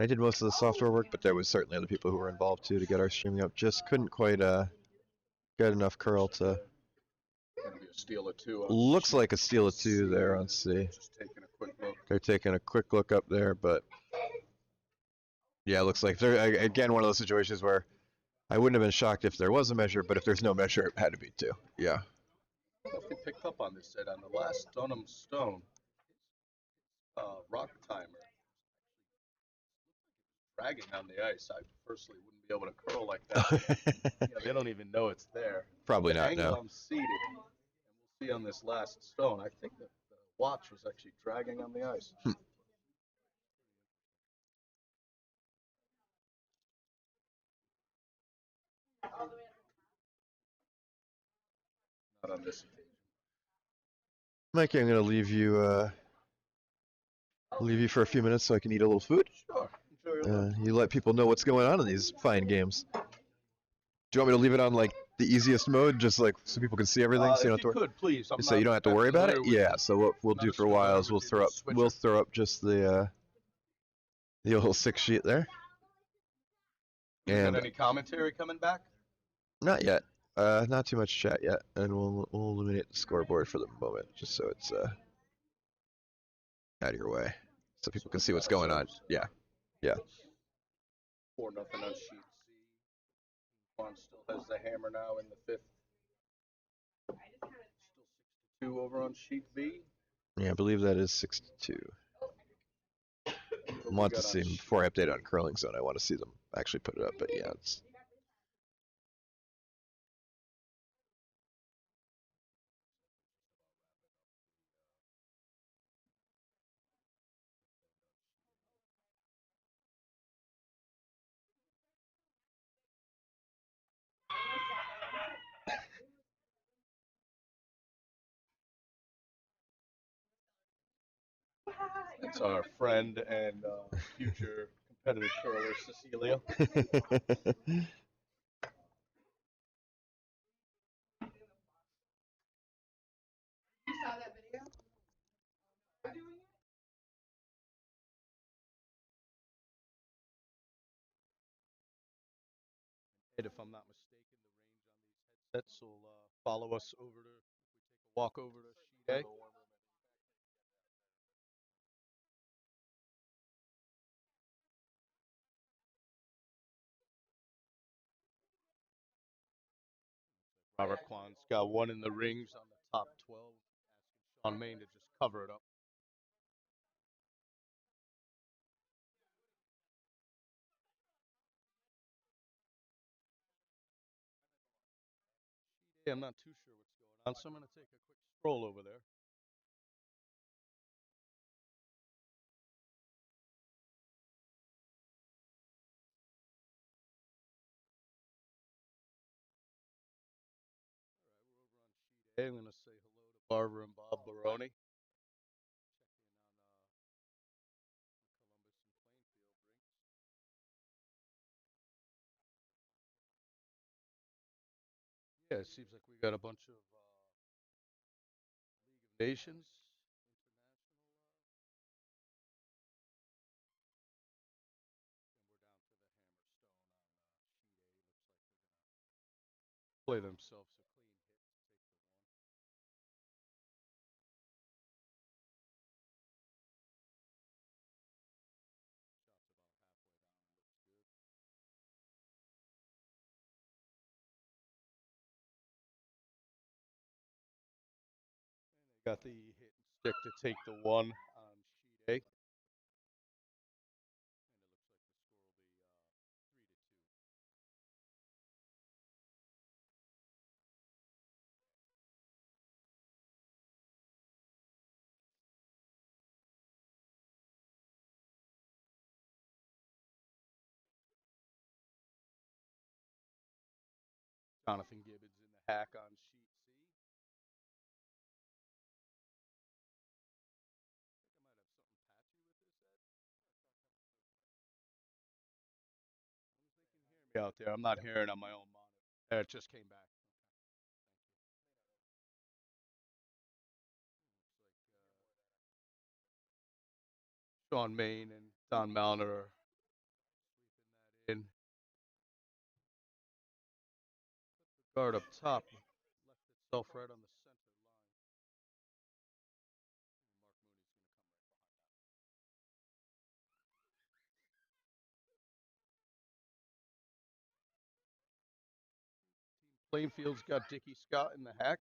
did most of the software work, but there was certainly other people who were involved too to get our streaming up. Just couldn't quite get enough curl to. Gonna be a steal of 2. Looks like a steal of 2 there on C. Just taking a quick look. They're taking a quick look up there, but yeah, it looks like they're again one of those situations where I wouldn't have been shocked if there was a measure, but if there's no measure, it had to be 2. Yeah. I don't know if you picked up on this, Ed, on the last Dunnam Stone, rock timer dragging on the ice. I personally wouldn't be able to curl like that. They don't even know it's there. Probably not. No. I'm seated, and we'll see on this last stone. I think that the watch was actually dragging on the ice. Not on this occasion. Mikey, I'm gonna leave you for a few minutes so I can eat a little food. Sure. Enjoy your lunch. You let people know what's going on in these fine games. Do you want me to leave it on like the easiest mode, just like so people can see everything, so you don't If have you to, could, please. I'm so you not don't have to that worry about it? familiar with Yeah. So what we'll I'm do not for a as while familiar is we'll with your throw switcher. up just the little 6 sheet there. You got And any commentary coming back? not yet. Not too much chat yet, and we'll illuminate the scoreboard for the moment, just so it's out of your way, so people can see what's going on. Yeah. 4-0 on sheet C. Kwan still has the hammer now in the fifth. Still 6-2 over on sheet B. Yeah, I believe that is 6-2. I want to see them before I update on Curling Zone. I want to see them actually put it up, but yeah, It's our friend and future competitive curler, Cecilia. You saw that video? And if I'm not mistaken, the range on these headsets will follow us over to, if we take a walk over to sheet A. Robert Kwan's got one in the rings on the top 12. Asking Sean Main to just cover it up. Sheet A, I'm not too sure what's going on, so I'm going to take a quick stroll over there. Hey, I'm going to say hello to Barbara and Bob Baroni. Yeah, it seems like we got a bunch of League of Nations, international. Play themselves a clean hit to take the one. Got the hit and stick to take the one on sheet A. Jonathan Gibbons in the hack on sheet C. I might have something patchy with this. Out there, I'm not hearing on my own monitor. It just came back. Sean Main and Don Malner are sweeping that in. Guard up top left itself right on the center line. Plainfield's got Dickie Scott in the hack.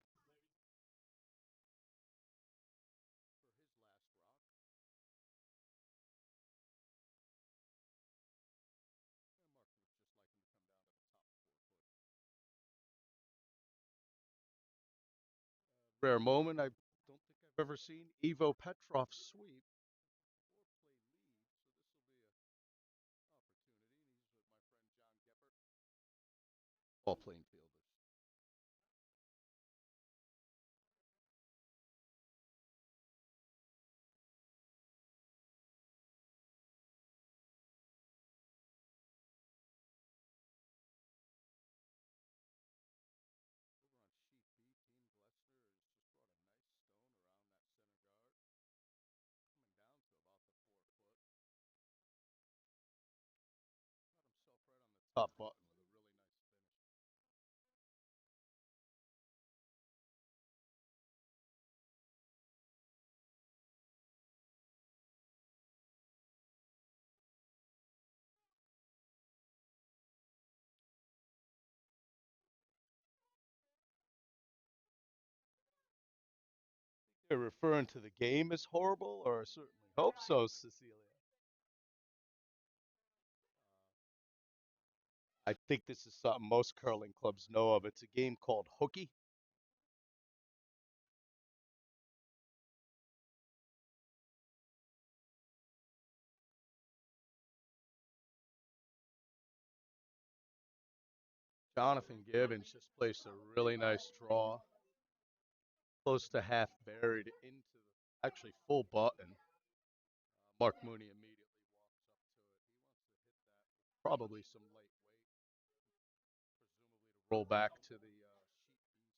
Rare moment. I don't think I've ever seen Ivo Petrov sweep. All Plainfielders. top button with a really nice finish. They're referring to the game as horrible, or I certainly hope so, Cecilia. I think this is something most curling clubs know of. It's a game called hooky. Jonathan Gibbons just placed a really nice draw, close to half buried into the actually full button. Mark Mooney immediately walks up to it. He wants to hit that with probably some light weight, presumably to roll back to the sheet B side of things.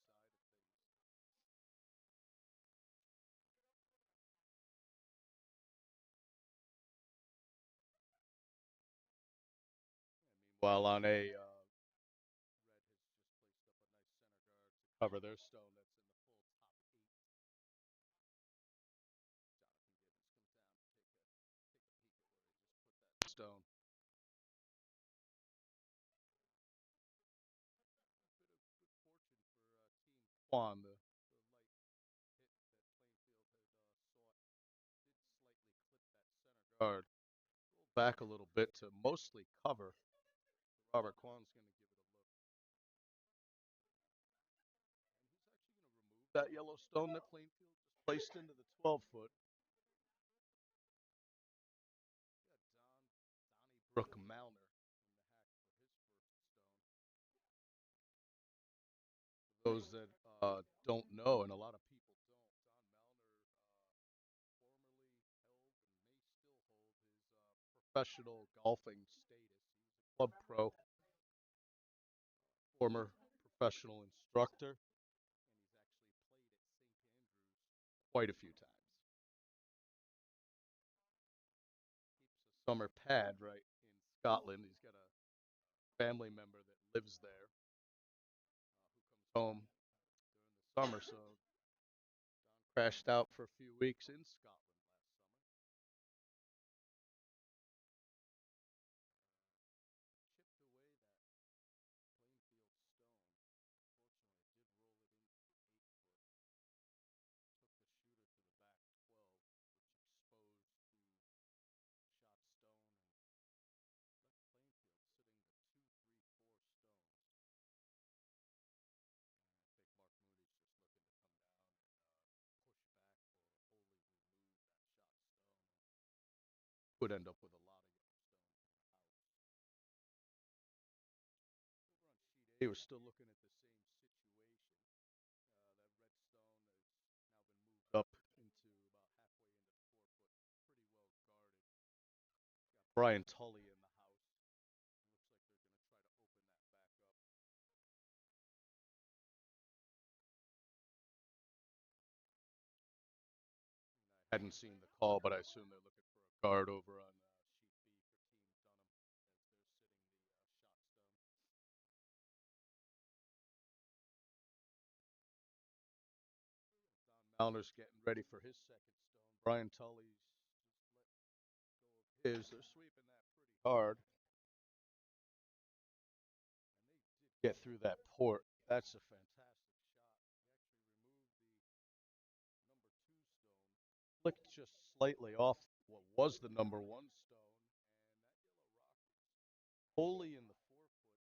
Meanwhile, on a red has just placed up a nice center guard to cover their stone that's in the full top 8. Jonathan Gibbons comes down to take a peek at where he just put that stone. Kwan, the light hit that Plainfield had sought, did slightly clip that center guard. Roll back a little bit to mostly cover. Robert Kwan's going to give it a look. And he's actually going to remove that yellow stone that Plainfield just placed into the 12-foot. Brooke Malner in the hack for his first stone. For those that don't know, and a lot of people don't, Don Malner formerly held and may still hold his professional golfing status. He's a club pro, former professional instructor, and he's actually played at St. Andrews quite a few times. Keeps a summer pad right in Scotland. He's got a family member that lives there who comes home during the summer. So Don crashed out for a few weeks in Scotland last summer. Chipped away that Plainfield stone, unfortunately did roll it into 8 foot. Took the shooter to the back 12, which exposed to shot stone. And I think Mark Mooney is just looking to come down and push back for a wholly remove that shot stone. Could end up with a lot of yellow stones in the house. Over on sheet A, we're still looking at the same situation. That red stone has now been moved up into about halfway into the 4-foot, pretty well guarded. Got Brian Tully in the house. Looks like they're going to try to open that back up. Hadn't seen the call, but I assume they're looking for a guard over on sheet B for Team Dunnam as they're sitting the shot stone. Don Malner's getting ready for his second stone. Brian Tully's just let go of his. They're sweeping that pretty hard. And they did get through that port. That's a fantastic shot. He actually removed the number 2 stone. Flicked just slightly off what was the number 1 stone. And that yellow rock was wholly in the 4-foot, about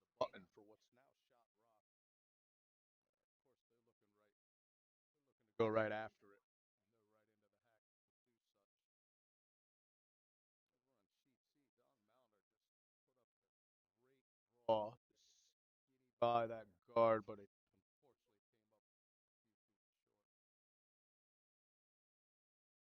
halfway into the button for what's now shot rock. Of course, they're looking to go right after it. And they're right into the hack with 2 such. Over on sheet C, Don Malner just put up a great draw. Skinny by that guard, but it unfortunately came up a few feet short.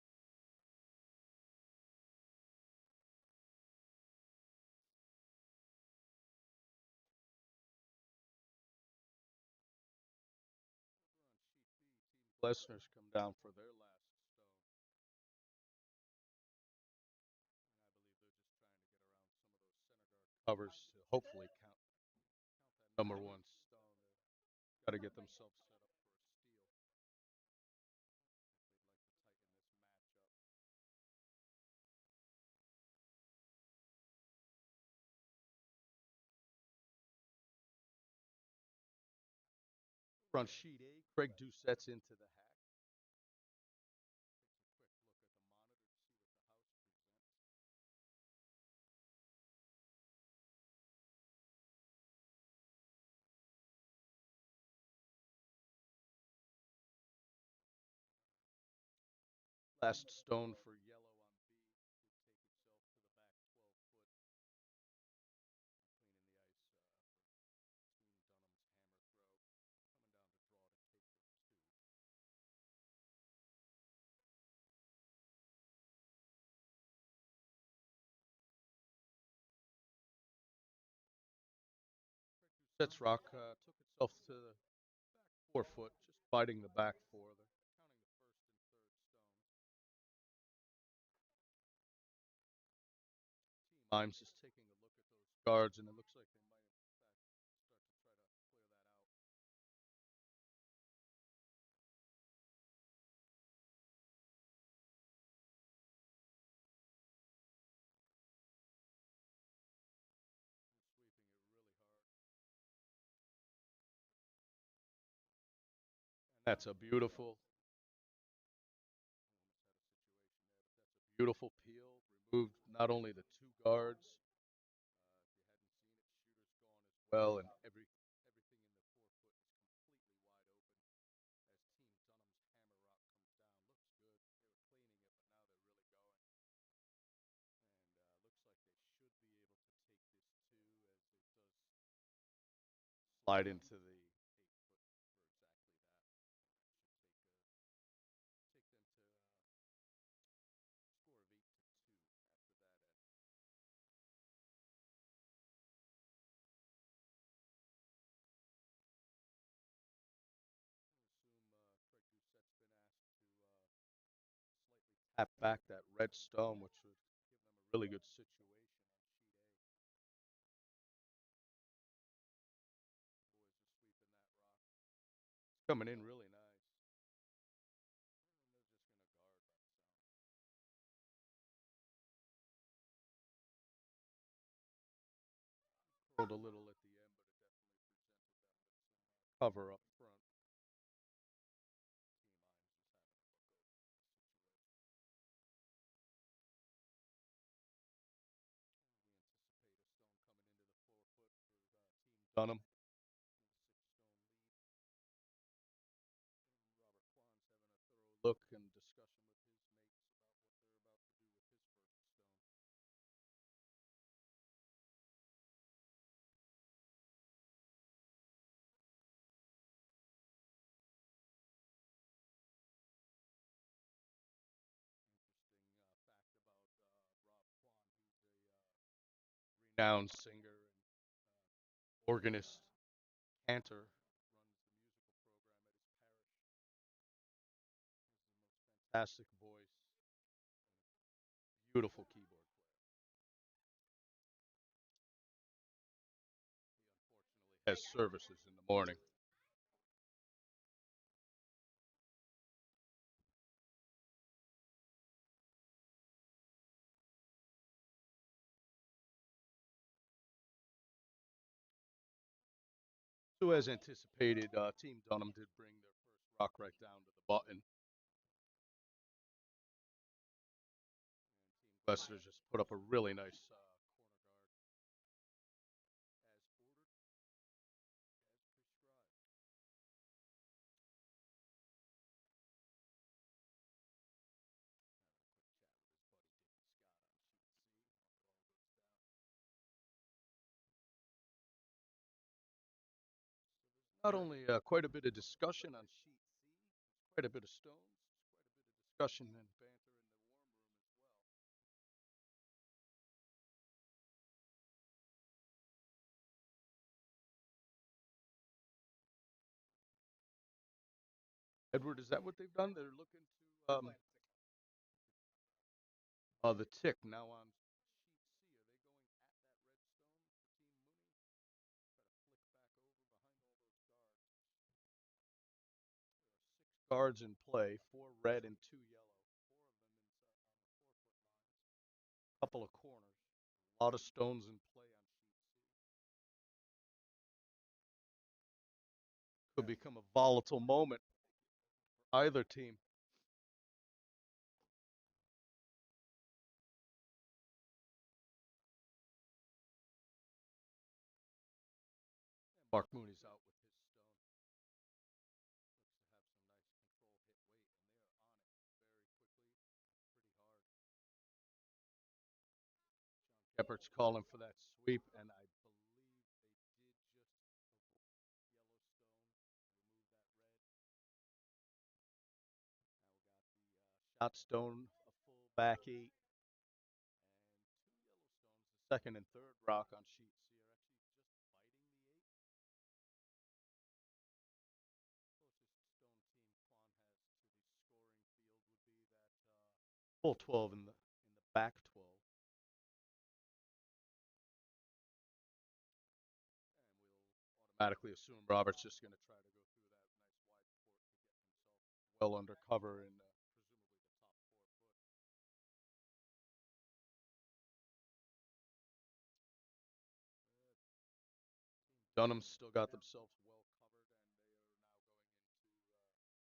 Glessner's come down for their last stone. And I believe they're just trying to get around some of those center guard covers to hopefully count that number one stone. Got to get themselves set up for a steal. They'd like to tighten this match up. We're on sheet A. Craig Doucette's into the hack. Last stone for yellow on B would take itself to the back 12 foot. Sets rock took itself to the back 4 foot, just biting the back four. They're counting the first and third stone. Imes is taking a look at those guards, and it looks like they might have start to try to clear that out. That's a beautiful peel. Removed not only the two guards, if you hadn't seen it, shooters gone as well, and everything in the 4 foot is completely wide open as team Dunnam's hammer rock comes down. Looks good. They were cleaning it, but now they're really going. And looks like they should be able to take this 2 as it does slide into the 8 foot for exactly that. That should take them to tap back that red stone, which would give them a really good situation on sheet A. It's coming in really nice. Curled a little at the end, but it definitely presented them with some cover up front. Dunnam. Look and discussion with his mates about what they're about to do with his first stone. Renowned singer and organist, cantor, fantastic voice, beautiful keyboard player. He unfortunately has services in the morning. So as anticipated, Team Dunnam did bring their first rock right down to the button. And Team Glessner just put up a really nice corner guard. Not only quite a bit of discussion on sheet C, quite a bit of stones, quite a bit of discussion and banter in the warm room as well. Edward, is that what they've done? They're looking to the tick now on sheet C. Are they going at that red stone? cards in play, 4 red and 2 yellow. 4 of them inside on the 4-foot line. Couple of corners. A lot of stones in play on sheet C. Could become a volatile moment for either team. Mark Mooney's out with his stone. Looks to have some nice control hit weight, and they are on it very quickly, pretty hard. Geppert's calling for that sweep, and I believe they did just avoid Yellowstone, remove that red. Now we got the shot stone, a full back 8, and 2 Yellowstones, the second and third rock on sheet C are actually just fighting the 8. Closest stone team Kwan has to the scoring field would be that full 12 in the back 12. Automatically assume Robert's just going to try to go through that nice wide court to get himself well under cover in presumably the top 4 foot. Dunnam's still got themselves well covered, and they are now going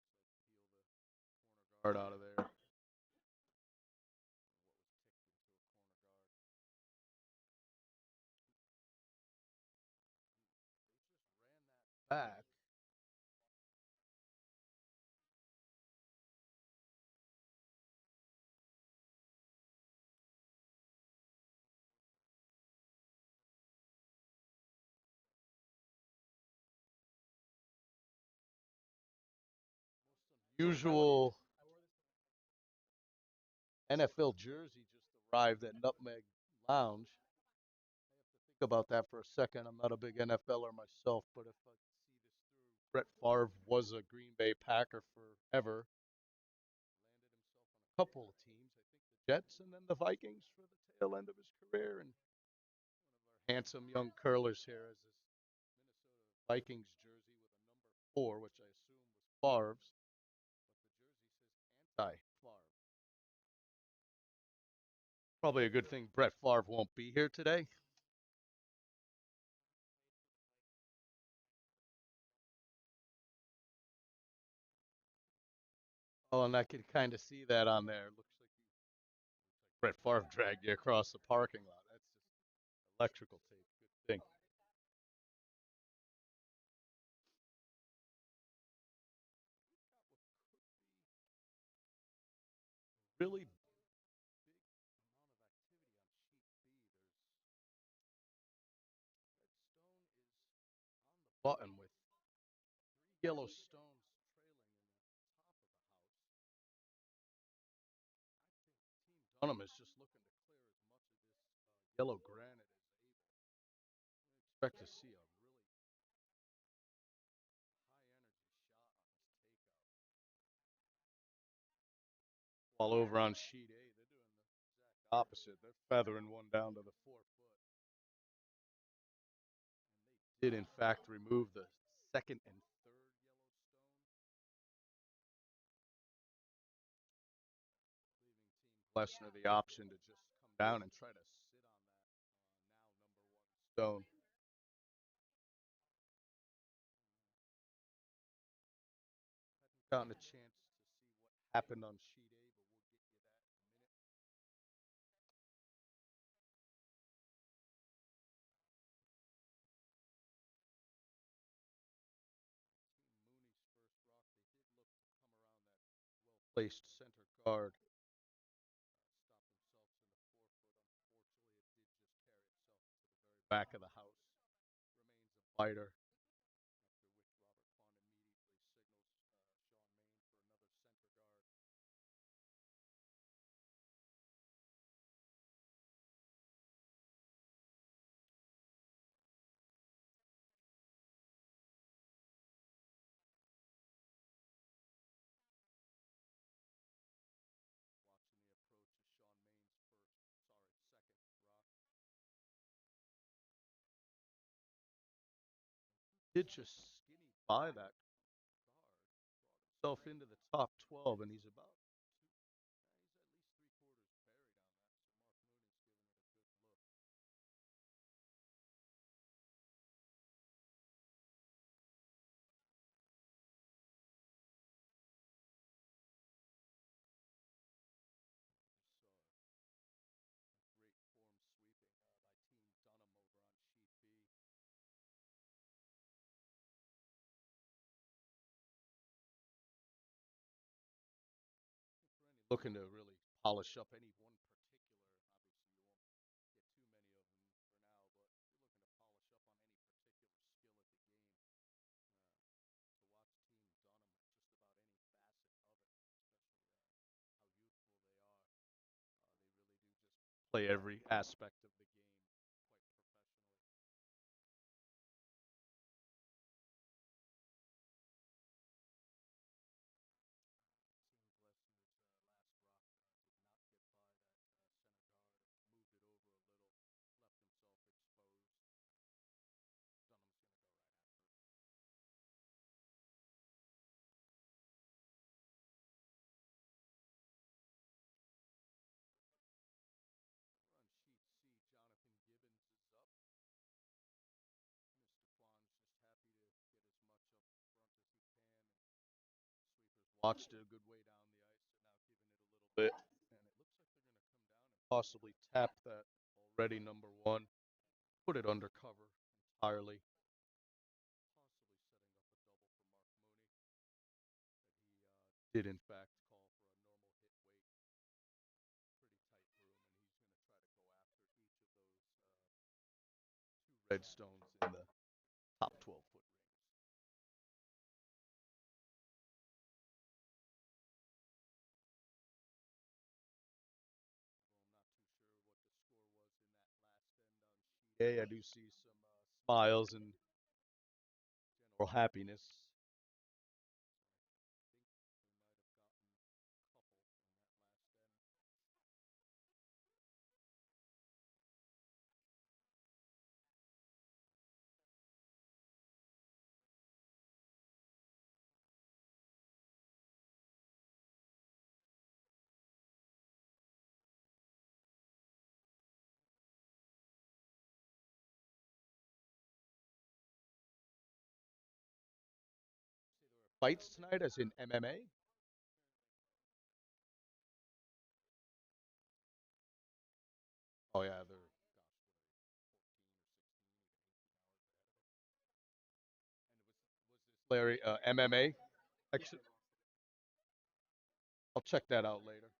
into peel the corner guard out of there. Back. Usual NFL jersey just arrived at Nutmeg Lounge. Think about that for a second. I'm not a big NFLer myself, but if I see this through, Brett Favre was a Green Bay Packer forever. Landed himself on a couple of teams. I think the Jets and then the Vikings for the tail end of his career. And one of our handsome young curlers here has this Minnesota Vikings jersey with a number 4, which I assume was Favre's. But the jersey says anti-Favre. Probably a good thing Brett Favre won't be here today. Oh, and I can kind of see that on there. Looks like Brett Favre dragged you across the parking lot. That's just electrical tape. Good thing. Really big amount of activity on sheet B. There's that stone is on the button with 3 yellow stones trailing in the top of the house. I think Team Dunnam is just looking to clear as much of this yellow granite as able. I expect to see a really high energy shot on this takeout. While over on sheet A, they're doing the exact opposite. They're feathering one down to the 4 foot. Did in fact remove the second and third yellow stone, leaving Team Glessner the option to just come down and try to sit on that now number 1 stone. Haven't gotten a chance to see what happened on sheet A, but we'll get you that in a minute. Placed center guard. Back of the house. Remains a fighter. Did just by that himself into the top 12, and he's about looking to really polish up any one particular. Obviously, you won't get too many of them for now, but if you're looking to polish up on any particular skill at the game, to watch teams Dunnam just about any facet of it, especially how youthful they are, they really do just play every aspect of the game quite professionally. Watched it a good way down the ice, and now giving it a little bit, and it looks like they're going to come down and possibly tap that already number one, put it under cover entirely, possibly setting up a double for Mark Mooney. That he did in fact call for a normal hit weight, pretty tight room, and he's going to try to go after each of those two Redstones in the top 12-foot range. I do see some smiles and general happiness. Fights tonight, as in MMA? Oh yeah, they're Larry MMA. Actually, I'll check that out later.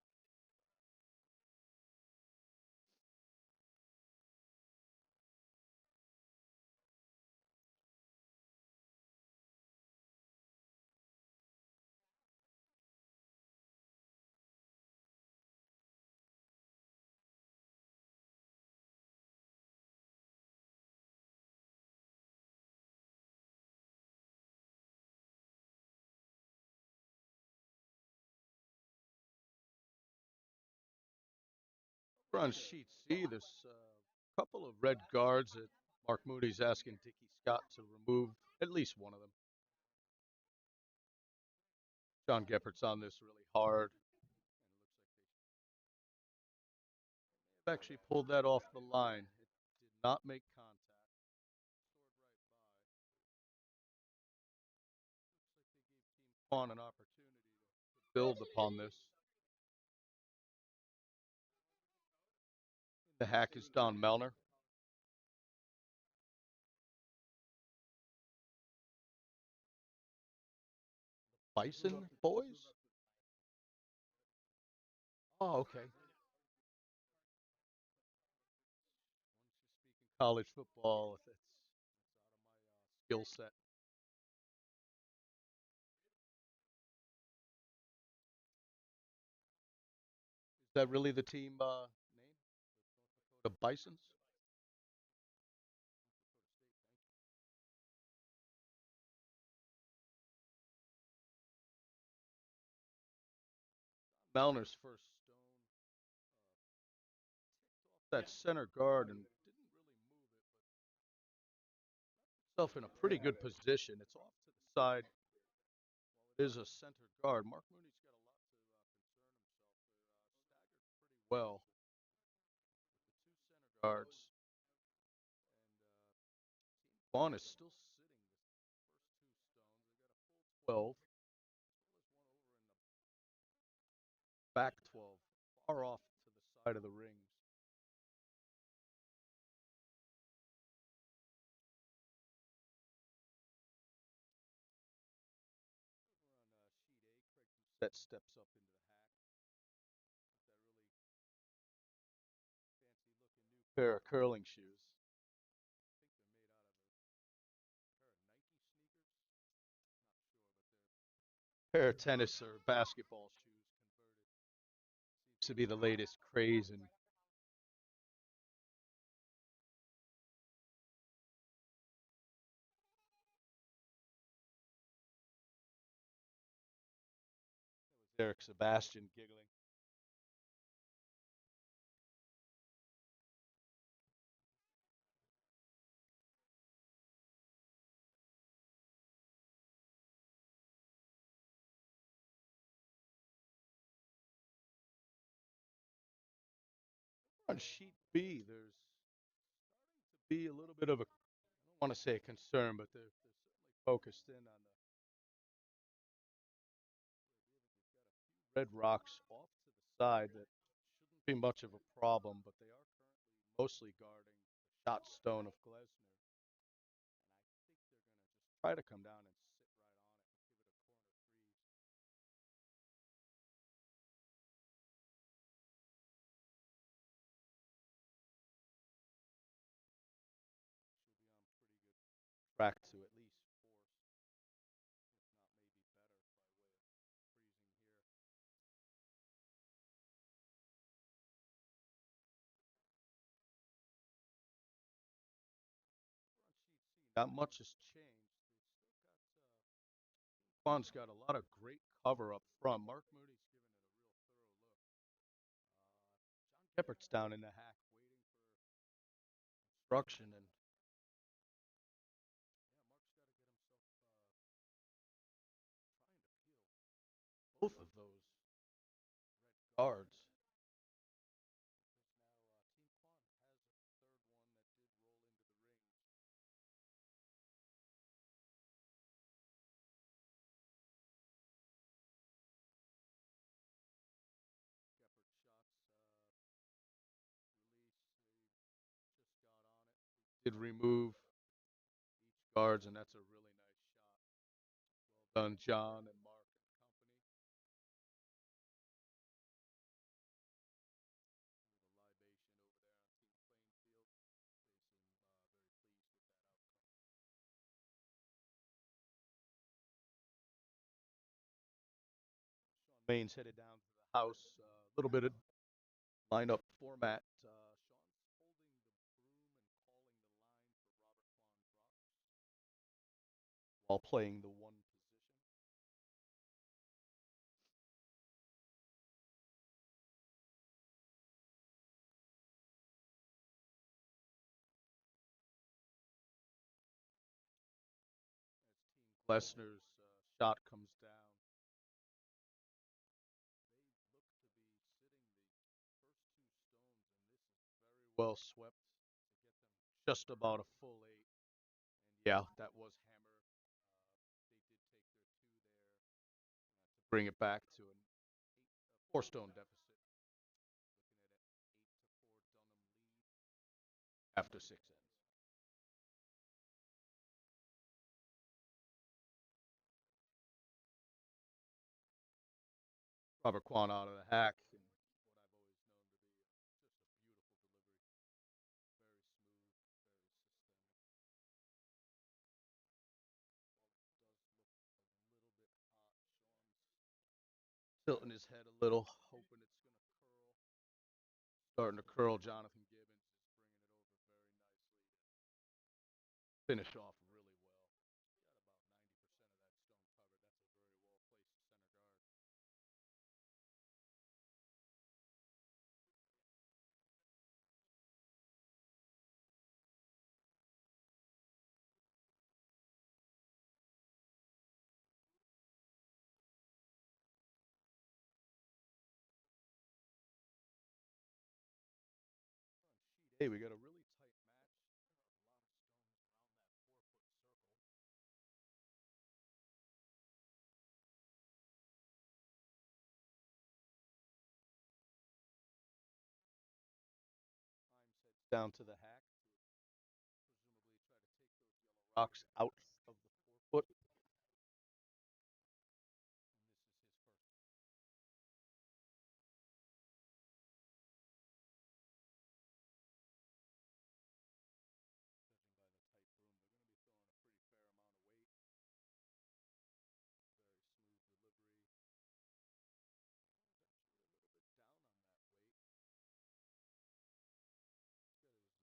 We're on sheet C. There's a couple of red guards that Mark Mooney's asking Dickie Scott to remove at least one of them. John Geppert's on this really hard. They've actually pulled that off the line. It did not make contact. Kwan an opportunity to build upon this. The hack is Don Melner. Bison boys? Oh, okay. College football, if it's out of my skill set. Is that really the team name? The Bisons? Melner's first stone that center guard and didn't really move it, but itself in a pretty good position. It's off to the side, while it is a center guard, Mark Mooney's got a lot to concern himself. They're staggered pretty well. The two center guards. Kwan is still sitting the first two stones. They got a full 12, as well as one over in the back 12, far off to the side of the rings. We're on sheet A. Craig Doucette steps up into the hack with that really fancy looking new pair of curling shoes. I think they're made out of a pair of Nike sneakers. Not sure, but they're pair of tennis or basketball shoes converted. Seems to be the latest craze in. Eric Sebastian giggling. On sheet B, there's starting to be a little bit of a, I don't want to say a concern, but they're certainly focused in on the red rocks off to the side that shouldn't be much of a problem, but they are currently mostly guarding the shot stone of Glessner. And I think they're going to just try to come down and sit right on it and give it a corner freeze. She'll be on pretty good track to at least force, if not maybe better, by way of freezing here. Not much has changed. Kwan's got a lot of great cover up front. Mark Mooney's giving it a real thorough look. John Geppert's down in the hack waiting for instruction, and yeah, Mark's got to get himself trying to peel both of those red guards. Did remove each guards, and that's a really nice shot. Well done, John and Mark and company. Sean Main's headed down to the house. A little bit of lineup format. Sean's holding the broom and calling the line for Robert Kwan while playing the one position. As Team Glessner's shot comes down, they look to be sitting the first two stones, and this is very well swept to get them just about a full 8. And yeah, that was hammer. They did take their 2 there to bring it back to a 4-stone deficit. Looking at an 8-4 Dunnam lead after 6 ends. Robert Kwan out of the hack, and what I've always known to be just a beautiful delivery. Very smooth, very systemic. Tilting his head a little, hoping it's going to curl. Starting to curl. Jonathan Gibbons is bringing it over very nicely. Finish off really well. Hey, we got a really tight match. There are a lot of stones around that 4 foot circle. Imes heads down to the hack to presumably try to take those yellow rocks out of the 4 foot. And this is his first.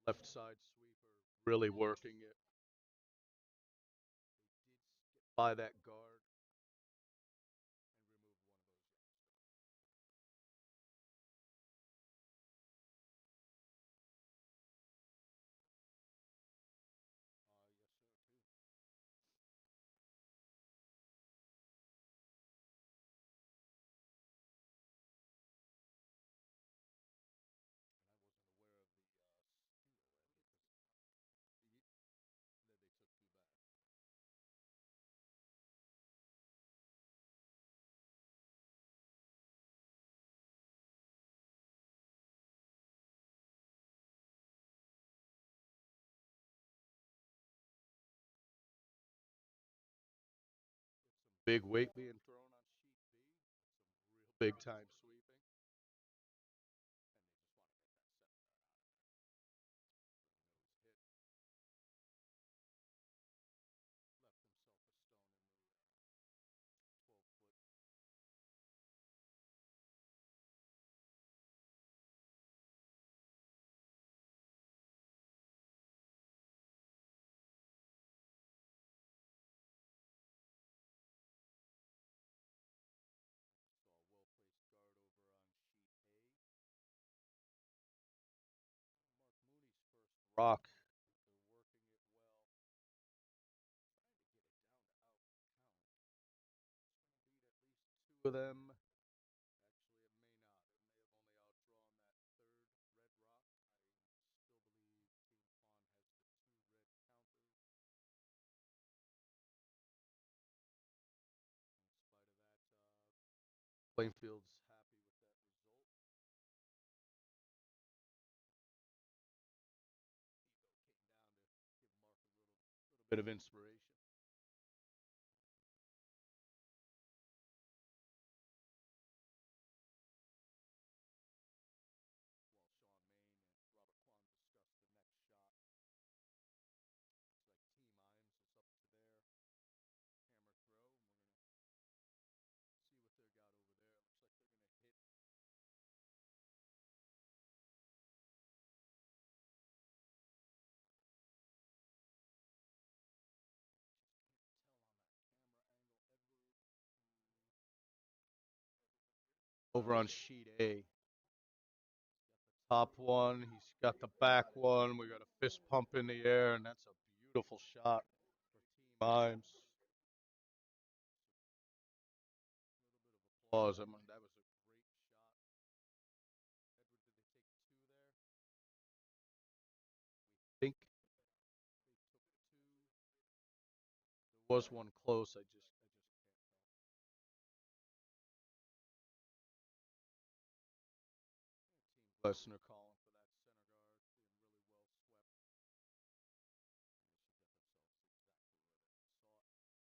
Left side sweeper, really working it. By that guard and remove one of those big weight being thrown on sheet B. Some real big time sweeping. Rock. They're working it well. Two of them. Plainfield's happy with that result. Bit of inspiration. Over on sheet A. Top one, he's got the back one. We got a fist pump in the air, and that's a beautiful shot for Team Imes. Applause. I mean, that was a great shot. Edward, did they take two there? We think they took two. There was one close. I just can't tell. Team Glessner calling for that center guard, being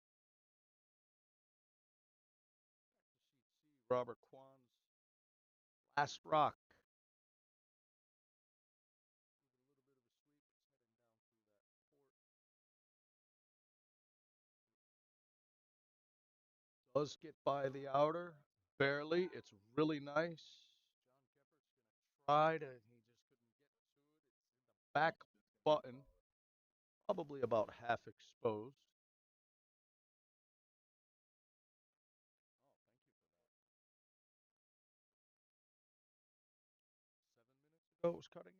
really well swept. Robert Kwan's last rock. Does get by the outer, barely. It's really nice. John Geppert's gonna try to. He just couldn't get to it. It's in the back button, probably about half exposed. Oh, 7 minutes ago it was cutting it.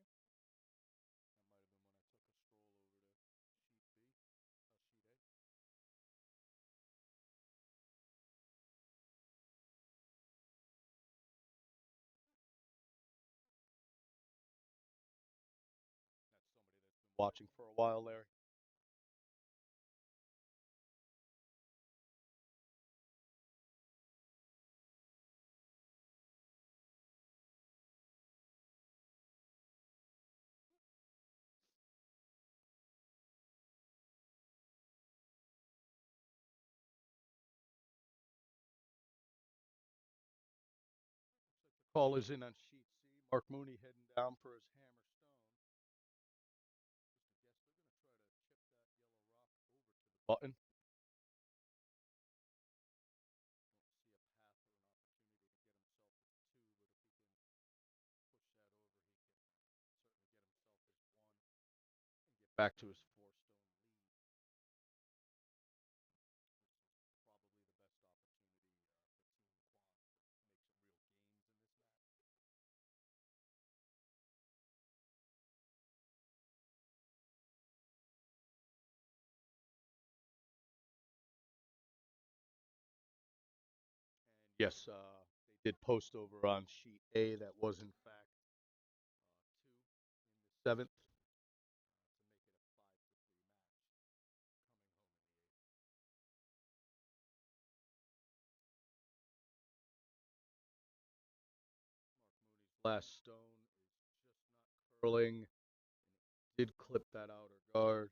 watching for a while, Larry? Call is in on sheet C. Mark Mooney heading down for his hammer stone. Button. Back to his 4-stone lead. Yes, they did post over on sheet A that was in fact 2 in the 7th. Last stone is just not curling. Did clip that outer guard.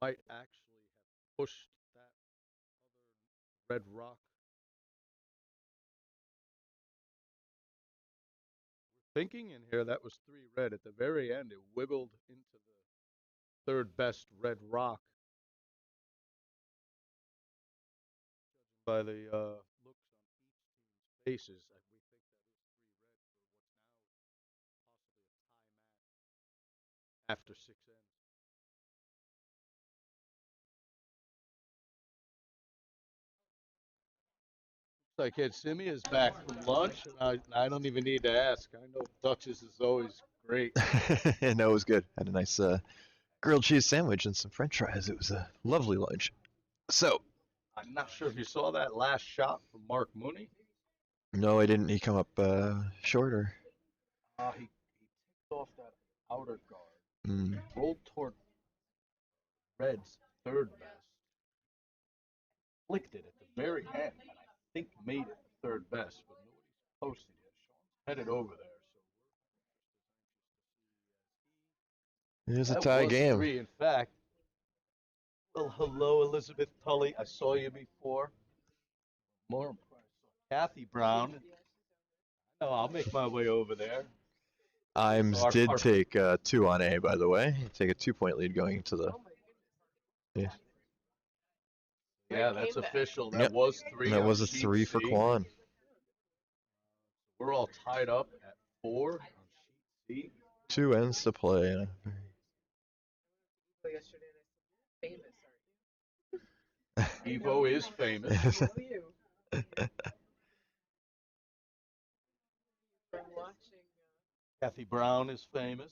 Might actually have pushed that other red rock. We're thinking in here that was 3 red. At the very end, it wiggled into the 3rd best red rock. By the looks on each team's faces, we think that is 3 red for what's now possibly a tie match after 6 ends. Looks like Ed Simi is back from lunch, and I don't even need to ask. I know Dutchess is always great. No, it was good. Had a nice grilled cheese sandwich and some French fries. It was a lovely lunch. So, I'm not sure if you saw that last shot from Mark Mooney. no, I didn't. He come up shorter. He ticked off that outer guard, rolled toward Red's 3rd best, flicked it at the very end, and I think made it 3rd best, but nobody's posted yet. Sean's headed over there, so It is a that tie was game. 3, in fact. Well, hello, Elizabeth Tully. I saw you before. More impressed. Kathy Brown. No, I'll make my way over there. Imes did take 2 on A, by the way. Take a 2-point lead going into the. Yeah, that's official. That was 3. That was a 3 for Kwan. We're all tied up at 4 on sheet C. 2 ends to play. Evo is famous. Kathy Brown is famous.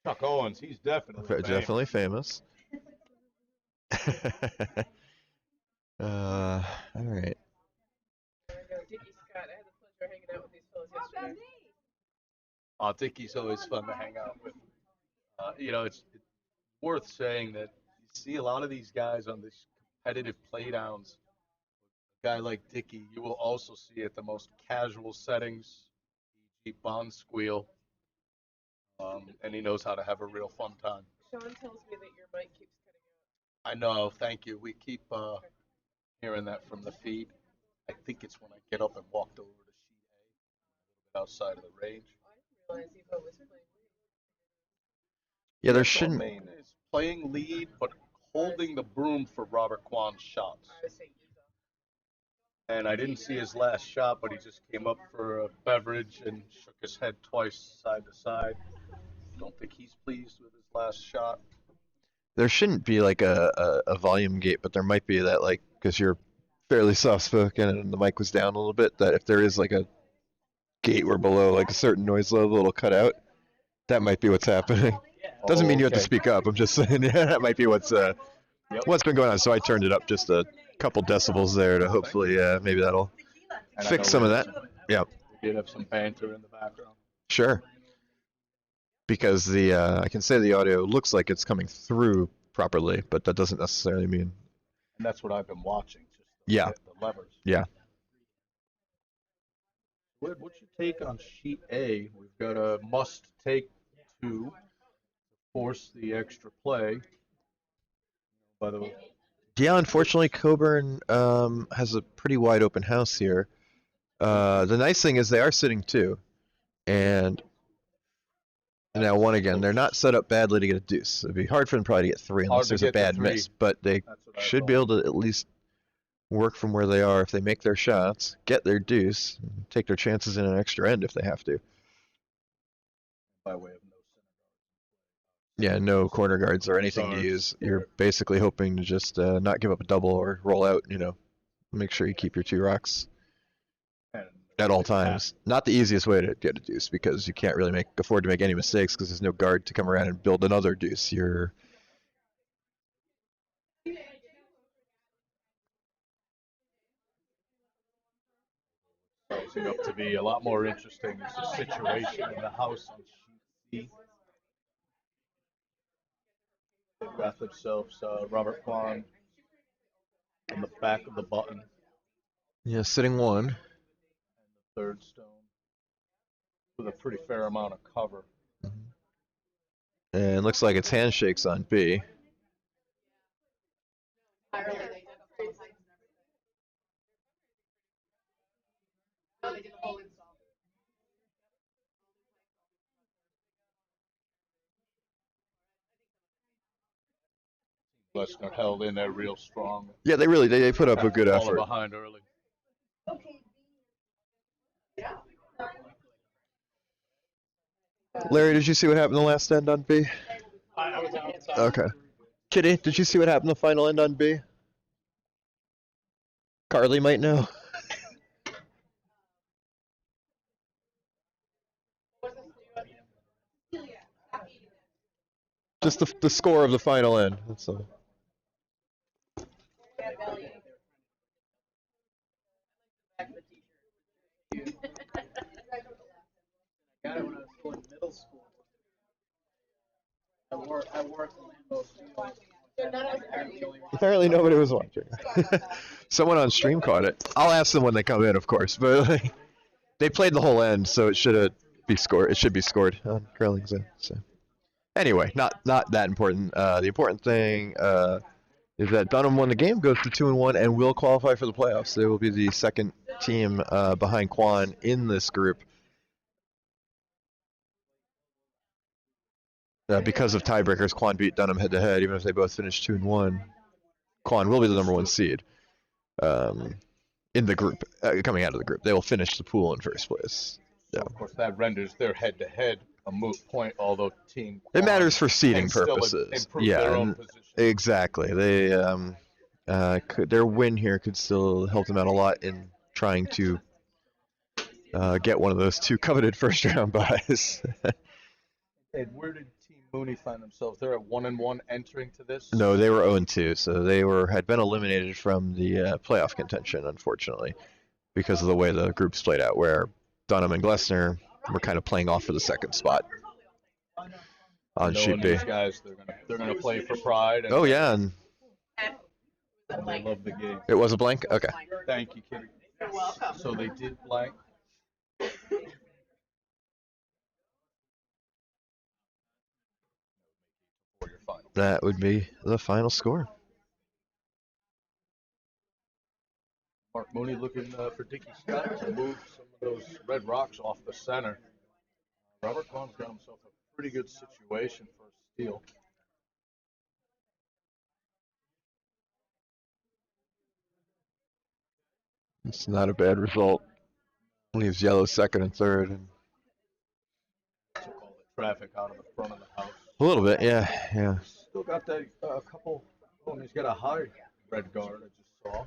Chuck Owens, he's definitely famous. All right. Dickie's always fun to hang out with. It's worth saying that you see a lot of these guys on these competitive playdowns. A guy like Dickie, you will also see at the most casual settings, e.g. Bond Squeal, and he knows how to have a real fun time. Sean tells me that your mic keeps cutting out. I know, thank you. We keep hearing that from the feed. I think it's when I get up and walked over to sheet A, a little bit outside of the range. I didn't realize Evo was playing. Yeah, there shouldn't. Main is playing lead, but holding the broom for Robert Kwan's shots. I would say Evo. And I didn't see his last shot, but he just came up for a beverage and shook his head twice side to side. Don't think he's pleased with his last shot. There shouldn't be like a volume gate, but there might be that, like, because you're fairly soft spoken and the mic was down a little bit, that if there is like a gate where below like a certain noise level it'll cut out, that might be what's happening. Doesn't mean you have to speak up. I'm just saying, yeah, that might be what's been going on. So I turned it up just a couple decibels there to hopefully maybe that'll And I Fix know some of we- that. Yep. We did have some banter in the background. Sure. Because the I can say the audio looks like it's coming through properly, but that doesn't necessarily mean. And that's what I've been watching. Just Yeah. the levers. Yeah. What's your take on sheet A? We've got a must take 2 to force the extra play. By the way, Yeah, unfortunately, Coburn has a pretty wide open house here. The nice thing is they are sitting 2, and now 1 again. They're not set up badly to get a deuce. It'd be hard for them probably to get 3 unless Hard to there's a get to bad 3. miss, but they that's what I should be thought. able to at least work from where they are if they make their shots, get their deuce, and take their chances in an extra end if they have to. By way of no Yeah, no corner guards or anything to Guards. use. You're basically hoping to just not give up a double or roll out, Make sure you keep your 2 rocks And at all times. Not the easiest way to get a deuce because you can't really afford to make any mistakes because there's no guard to come around and build another deuce. You're Sizing up to be a lot more interesting is the situation in the house on sheet C. They've got themselves Robert Kwan on the back of the button, sitting 1. third stone, with a pretty fair amount of cover. And looks like it's handshakes on B. Glessner held in there real strong. Yeah, they put up a good Falling effort. behind early. Larry, did you see what happened the last end on B? I was outside. Okay. Kitty, did you see what happened the final end on B? Carly might know. Just the score of the final end. That's all. Got it when I was still in middle school. I worked in Lambeau Field. Apparently nobody was watching. Someone on stream caught it. I'll ask them when they come in, of course, but they played the whole end, so it should be scored. It should be scored on Curling's end. So anyway, not that important. The important thing is that Dunnam won the game, goes to 2-1, and will qualify for the playoffs. They will be the second team behind Kwan in this group. Because of tiebreakers, Kwan beat Dunnam head-to-head, even if they both finished 2-1. Kwan will be the number 1 seed in the group, coming out of the group. They will finish the pool in first place. So of course, that renders their head-to-head a moot point, although Team It Kwan matters for seeding can still purposes. improve Yeah, their own and position. exactly. They their win here could still help them out a lot in trying to get one of those 2 coveted first-round buys. And where did Team Mooney find themselves? They're at 1-1 entering to this. No, they were 0-2, so they had been eliminated from the playoff contention, unfortunately, because of the way the groups played out, where Dunnam and Glessner were kind of playing off for the second spot on sheet B. These guys, they're gonna play for pride. And, Oh yeah, and they love the game. it was a blank. Okay. Thank you, Kitty. You're welcome. So they did blank. For your final. That would be the final score. Mark Mooney looking for Dickie Scott to move some of those red rocks off the center. Robert Kwan's got himself a pretty good situation for a steal. It's not a bad result. Leaves yellow second and third. And Took all the traffic out of the front of the house. a little bit, yeah. Still got that couple. Oh, and he's got a high red guard. I just saw.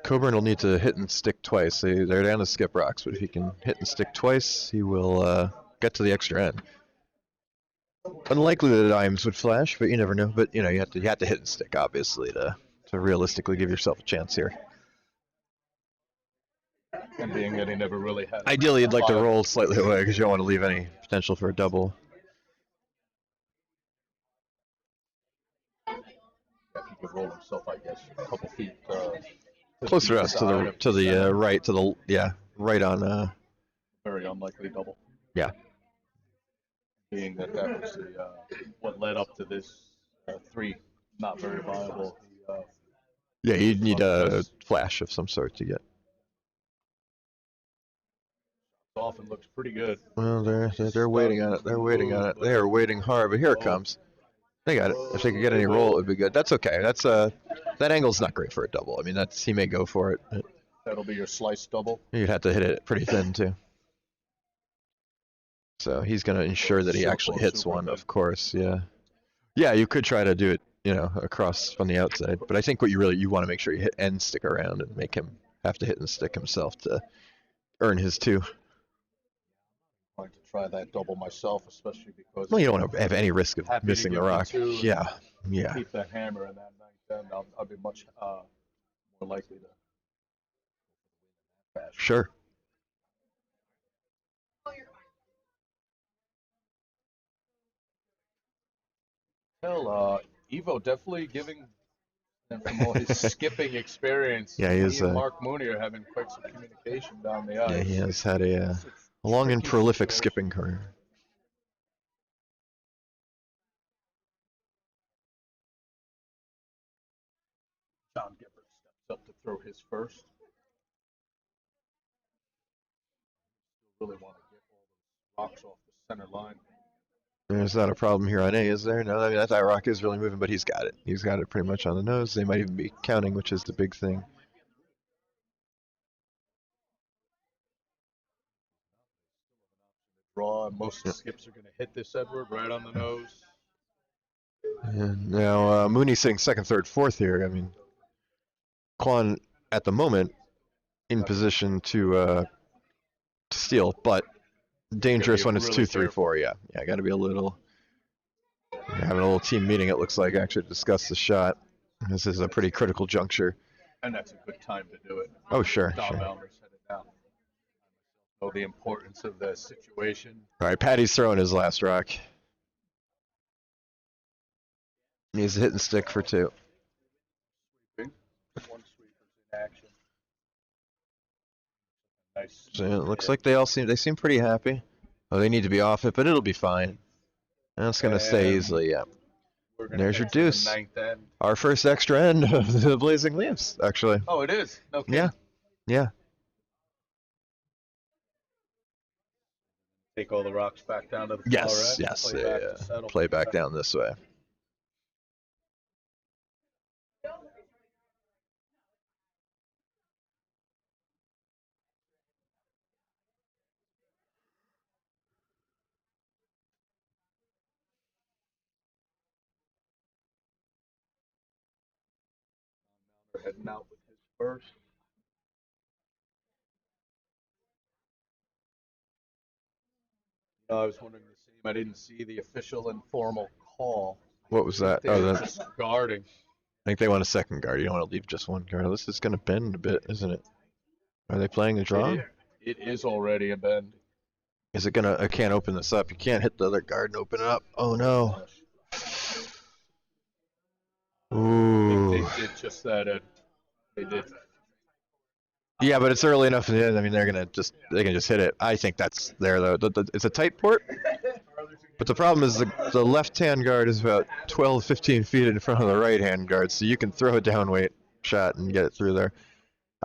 Coburn will need to hit and stick twice. They're down to skip rocks, but if he can hit and stick twice, he will get to the extra end. Unlikely that Imes would flash, but you never know. But you have to hit and stick, obviously, to realistically give yourself a chance here. And being that he never really had. Ideally, you'd like to roll slightly away because you don't want to leave any potential for a double. Yeah, he could roll himself, I guess, a couple feet. Closer to us, to the right, to the right on. Very unlikely double. Yeah. Being that was the what led up to this 3 not very viable. Yeah, you'd need a flash of some sort to get. Often looks pretty good. Well, they're waiting on it. They're waiting on it. They are waiting hard, but here it comes. They got it. If they could get any roll, it would be good. That's okay. That's that angle's not great for a double. I mean, he may go for it. That'll be your slice double. You'd have to hit it pretty thin too. So he's going to ensure that he actually hits one, of course. Yeah. Yeah, you could try to do it, across from the outside. But I think what you want to make sure you hit and stick around and make him have to hit and stick himself to earn his 2. I'm going to try that double myself, especially because. Well, you don't want to have any risk of missing the rock. Yeah. Keep that hammer in that ninth end. I'll be much more likely to. Sure. Well, Evo definitely giving him from all his skipping experience. Yeah, he is. He and Mark Mooney are having quite some communication down the ice. Yeah, he has had a long and prolific skipping career. John Gifford steps up to throw his first. Really want to get all those rocks off the center line. There's not a problem here on A, is there? No, I mean, that rock is really moving, but he's got it. He's got it pretty much on the nose. They might even be counting, which is the big thing. Draw. Most skips are going to hit this Edward right on the nose. And now Mooney's sitting second, third, fourth here. I mean, Kwan at the moment in position to steal, but dangerous when it's really 2, 3, 4. Yeah, got to be a little. Having a little team meeting, it looks like, actually to discuss the shot. This is a pretty critical juncture. And that's a good time to do it. Oh, sure. Know the importance of the situation. All right, Patty's throwing his last rock. He's a hit and stick for 2. One sweeper's in action. Nice. So it looks like they seem pretty happy. Oh, they need to be off it, but it'll be fine. That's going to stay easily, yeah. There's your deuce. Our first extra end of the Blazing Leaves, actually. Oh, it is? Okay. Yeah. Take all the rocks back down to the Yes. Play back down this way. Heading out with his first. I was wondering the same. I didn't see the official and formal call. What was that? Just guarding. I think they want a second guard. You don't want to leave just one guard. This is going to bend a bit, isn't it? Are they playing a draw? It is already a bend. Is it going to... I can't open this up. You can't hit the other guard and open it up. Oh, no. Ooh. They did just that, Ed. They did. Yeah, but it's early enough in the end. I mean, they can just hit it. I think that's there, though. It's a tight port. But the problem is the left-hand guard is about 12, 15 feet in front of the right-hand guard, so you can throw a downweight shot and get it through there.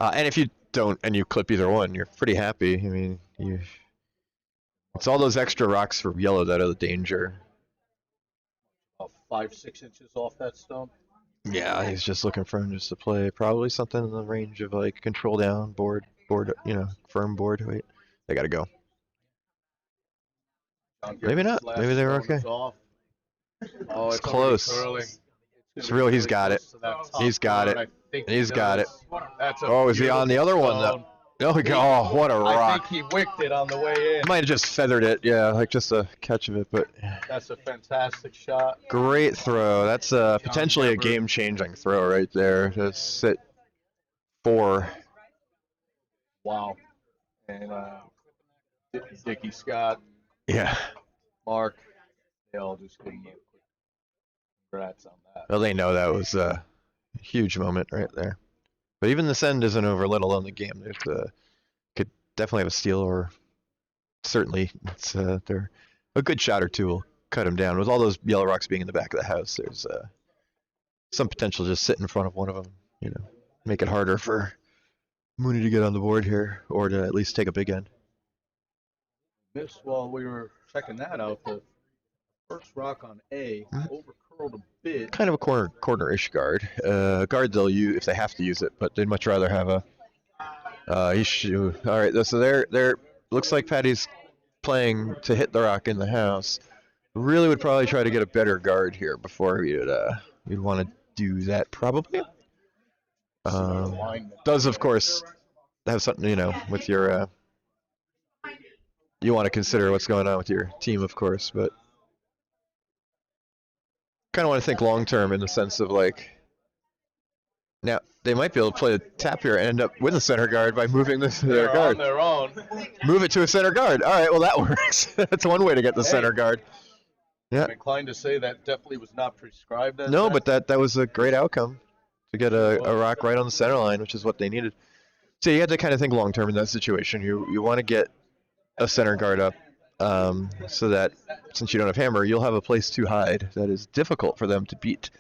And if you don't, and you clip either one, you're pretty happy. I mean, it's all those extra rocks for yellow that are the danger. 5, 6 inches off that stone. Yeah, he's just looking for him just to play probably something in the range of like control down, board, firm board. Wait, they got to go. Maybe not. Maybe they were okay. Oh, it's close. It's real. He's got it. He's got it. He's got it. Oh, is he on the other one though? Oh, what a rock. I think he wicked it on the way in. Might have just feathered it, yeah, like just a catch of it, but... That's a fantastic shot. Great throw. That's potentially a game-changing throw right there. To sit 4. Wow. And Dickie Scott, Yeah. Mark, they all just give him a quick congrats on that. Well, they know that was a huge moment right there. But even this end isn't over, let alone the game. There's could definitely have a steal, or certainly it's they're a good shot or two will cut him down. With all those yellow rocks being in the back of the house, there's some potential just sit in front of one of them. You know, make it harder for Mooney to get on the board here, or to at least take a big end. Missed while we were checking that out. The first rock on A over curled a bit. Kind of a corner-ish guard. Guard they'll use if they have to use it, but they'd much rather have a. All right, so there looks like Patty's playing to hit the rock in the house. Really would probably try to get a better guard here before you'd want to do that probably. Does of course have something, with your you want to consider what's going on with your team, of course, but kind of want to think long term in the sense of like, now they might be able to play a tap here and end up with a center guard by moving their guard. On their own. Move it to a center guard. All right, well that works. That's one way to get the center guard. Yeah. I'm inclined to say that definitely was not prescribed. No, but that was a great outcome to get a rock right on the center line, which is what they needed. So you had to kind of think long term in that situation. You want to get a center guard up so that since you don't have hammer, you'll have a place to hide that is difficult for them to beat.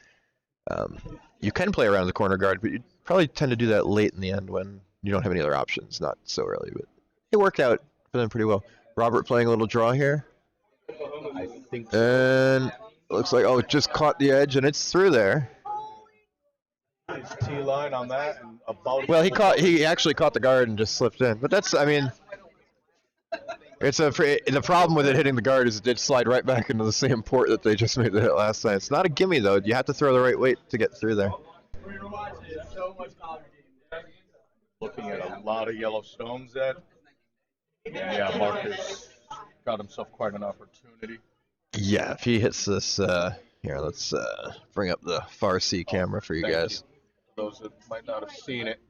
You can play around the corner guard, but you probably tend to do that late in the end when you don't have any other options, not so early. But it worked out for them pretty well. Robert playing a little draw here. I think so. And it looks like, it just caught the edge, and it's through there. His T-line on that. And about Well, he actually caught the guard and just slipped in. But that's, the problem with it hitting the guard is it did slide right back into the same port that they just made the hit last time. It's not a gimme, though. You have to throw the right weight to get through there. Looking at a lot of yellow stones then. Yeah, Marcus got himself quite an opportunity. Yeah, if he hits this, here, let's bring up the far C camera for you guys. Those that might not have seen it.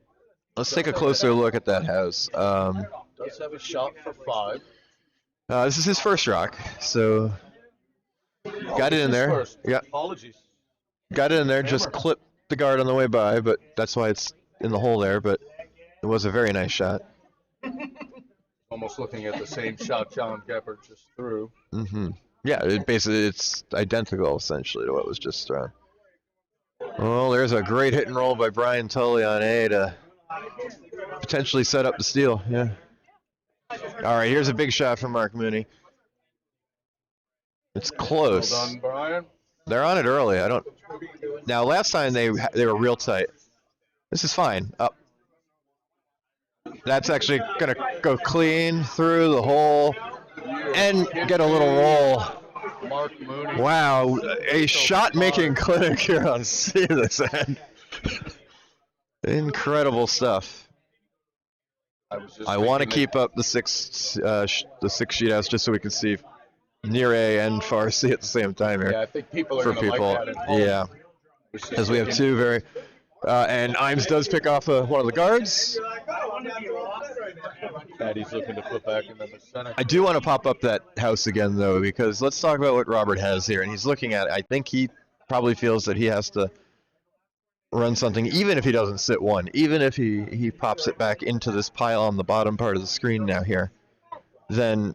Let's take a closer look at that house. Does have a shot for 5. This is his first rock, so got it in there. First. Yeah, Apologies. got it in there. Just clipped the guard on the way by, but that's why it's in the hole there. But it was a very nice shot. Almost looking at the same shot John Gepper just threw. Mm-hmm. Yeah, it's identical essentially to what was just thrown. Well, there's a great hit and roll by Brian Tully on A to potentially set up the steal. Yeah. All right, here's a big shot from Mark Mooney. It's close. Well done, Brian. They're on it early. Now, last time they were real tight. This is fine. Up. That's actually gonna go clean through the hole and get a little roll. Mark Mooney. Wow, a shot-making clinic here on C this end. Incredible stuff. I want to keep up the six sheet house just so we can see near A and far C at the same time here. Yeah, I think people are for gonna people. like that at home. Yeah, because we have two very. And Imes does pick off one of the guards. Patty's looking to put back into the center. I do want to pop up that house again, though, because let's talk about what Robert has here. And he's looking at it. I think he probably feels that he has to run something, even if he doesn't sit one, even if he pops it back into this pile on the bottom part of the screen now here, then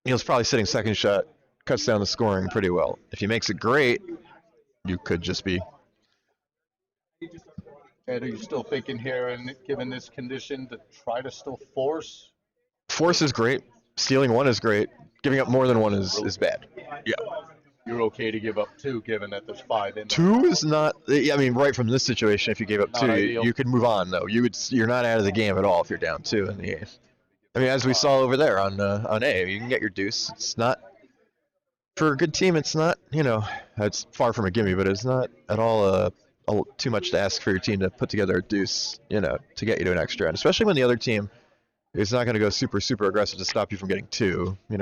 he's probably sitting second shot, cuts down the scoring pretty well. If he makes it great, you could just be. Ed, are you still thinking here, and given this condition, to try to still force? Force is great. Stealing one is great. Giving up more than one is bad. Yeah. You're okay to give up 2, given that there's 5 in there. 2 is not. I mean, right from this situation, if you gave up Not 2, ideal. you could move on though. You're not out of the game at all if you're down 2 in the 8th. I mean, as we saw over there on A, you can get your deuce. It's not for a good team. It's not. It's far from a gimme, but it's not at all too much to ask for your team to put together a deuce. To get you to an extra end, especially when the other team is not going to go super aggressive to stop you from getting 2. They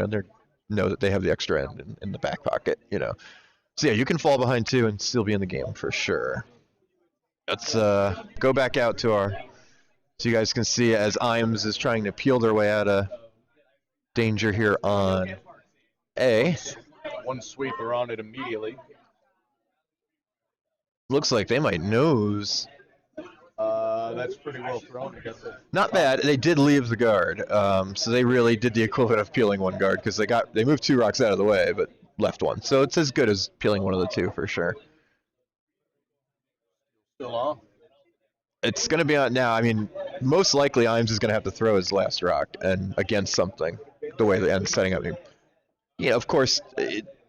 know that they have the extra end in the back pocket. So yeah, you can fall behind 2 and still be in the game for sure. Let's go back out to our So you guys can see as Imes is trying to peel their way out of danger here on A. One sweeper on it immediately. Looks like they might nose. That's pretty well thrown. Not bad. They did leave the guard, so they really did the equivalent of peeling one guard because they moved 2 rocks out of the way, but left one. So it's as good as peeling one of the 2 for sure. Still on. It's going to be on now. I mean, most likely Imes is going to have to throw his last rock and against something, the way the end's setting up. Yeah, of course,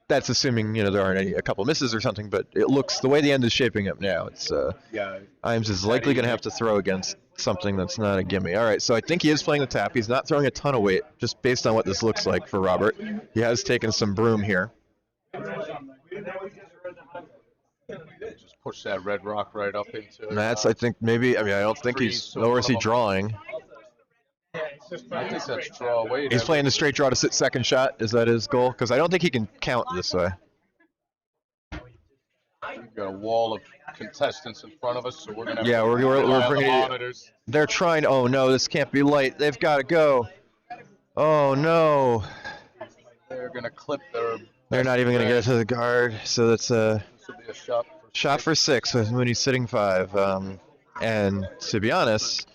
that's assuming there aren't a couple misses or something. But it looks the way the end is shaping up now. It's Imes is likely going to have to throw against something that's not a gimme. All right, so I think he is playing the tap. He's not throwing a ton of weight, just based on what this looks like for Robert. He has taken some broom here. Just push that red rock right up into it. And that's, I think, maybe. I mean, I don't think he's. Nor is he drawing. I think that's draw weight. He's playing the straight draw to sit second shot. Is that his goal? Because I don't think he can count this way. We've got a wall of contestants in front of us, so we're gonna. Yeah, we're bringing the it. monitors. They're trying. Oh no, this can't be light. They've got to go. Oh no. They're gonna clip their. They're not even going to get to the guard. So that's a This will be a shot. shot for 6 with Mooney sitting 5. And to be honest,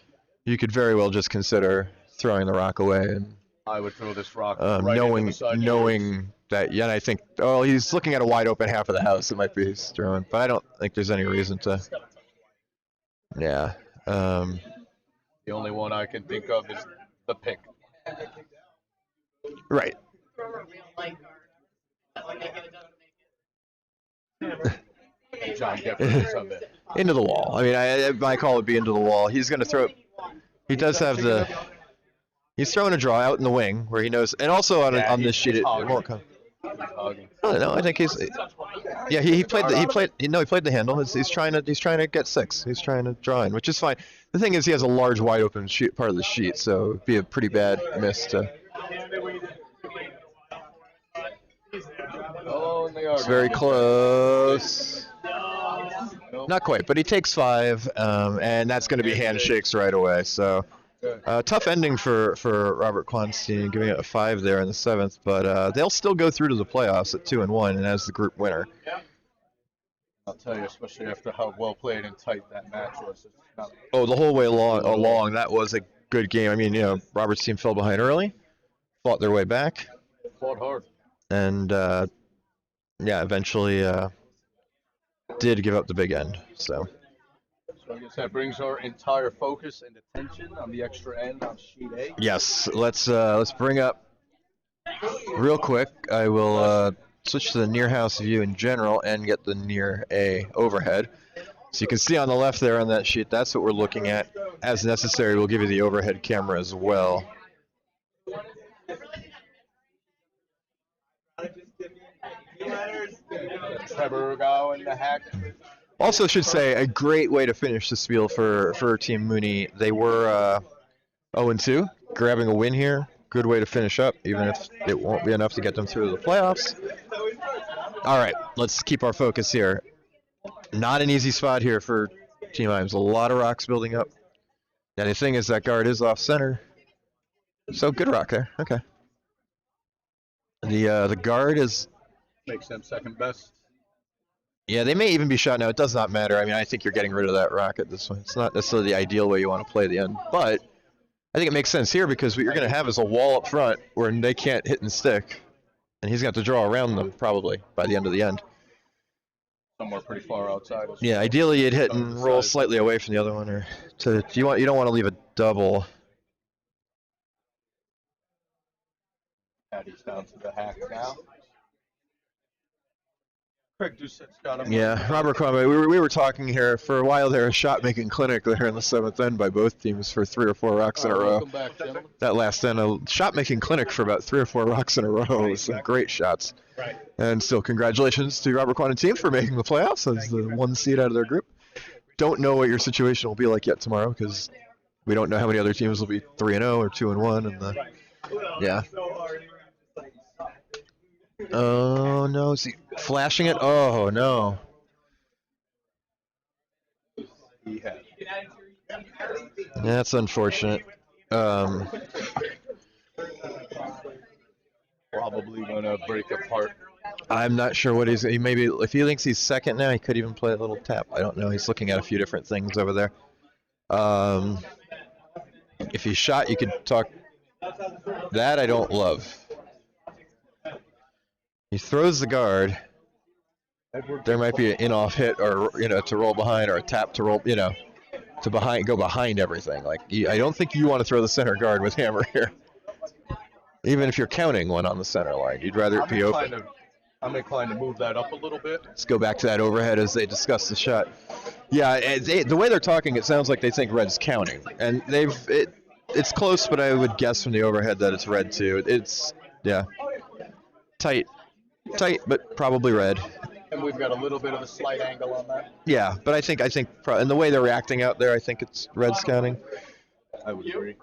you could very well just consider throwing the rock away and I would throw this rock right knowing into the side knowing that. Yeah, and I think he's looking at a wide open half of the house. It might be he's throwing, but I don't think there's any reason to. Yeah. The only one I can think of is the pick. Right. John Jeffries of it. Into the wall. I mean, my call would be into the wall. He's going to throw it. He does have the. He's throwing a draw out in the wing where he knows, and also on this sheet it won't come. No, I think he's. Yeah, he played the handle. He's trying to get 6. He's trying to draw in, which is fine. The thing is, he has a large, wide open part of the sheet, so it'd be a pretty bad miss to. Oh, and they are. It's very close. Not quite, but he takes 5, and that's going to be handshakes right away. So, tough ending for Robert Kwan's team, giving it a 5 there in the 7th. But they'll still go through to the playoffs at 2-1, and as the group winner. I'll tell you, especially after how well played and tight that match was. Oh, the whole way along, that was a good game. I mean, Robert's team fell behind early, fought their way back, Fought hard. and eventually did give up the big end. So I guess that brings our entire focus and attention on the extra end on sheet A. yes, let's bring up real quick. I will switch to the near house view in general and get the near A overhead. So you can see on the left there on that sheet, that's what we're looking at. As necessary, we'll give you the overhead camera as well. Trevor going the hack. Also should say, a great way to finish the spiel for Team Mooney. They were 0-2, grabbing a win here. Good way to finish up, even if it won't be enough to get them through the playoffs. All right, let's keep our focus here. Not an easy spot here for Team Imes. A lot of rocks building up. And the thing is, that guard is off center. So good rock there. Okay. The guard is. Makes them second best. Yeah, they may even be shot now. It does not matter. I mean, I think you're getting rid of that rock at this point. It's not necessarily the ideal way you want to play the end, but I think it makes sense here because what you're going to have is a wall up front where they can't hit and stick, and he's going to have to draw around them probably by the end of the end. Somewhere pretty far outside. Yeah, ideally you'd hit and roll slightly away from the other one, or you don't want to leave a double. Patty's down to the hack now. Craig Doucette's got him. Yeah, Robert Kwan. We were talking here for a while there, a shot-making clinic there in the 7th end by both teams for 3 or 4 rocks in a row. Welcome back, gentlemen. That last end, a shot-making clinic for about 3 or 4 rocks in a row with some great shots. Right. And still, congratulations to Robert Kwan and team for making the playoffs as the 1 seed out of their group. Don't know what your situation will be like yet tomorrow because we don't know how many other teams will be 3-0 or 2-1, and yeah. Oh no! Is he flashing it? Oh no! He has. Yeah, that's unfortunate. Probably gonna break apart. I'm not sure what he maybe if he thinks he's second now, he could even play a little tap. I don't know. He's looking at a few different things over there. If he's shot, you could talk. That I don't love. He throws the guard. There might be an in-off hit, or to roll behind, or a tap to roll, to go behind everything. Like I don't think you want to throw the center guard with hammer here. Even if you're counting one on the center line, you'd rather it be open. I'm inclined to move that up a little bit. Let's go back to that overhead as they discuss the shot. Yeah, the way they're talking, it sounds like they think red's counting, and it's close, but I would guess from the overhead that it's red too. It's tight, but probably red. And we've got a little bit of a slight angle on that. Yeah, but I think, and the way they're reacting out there, I think it's red's counting. I would agree.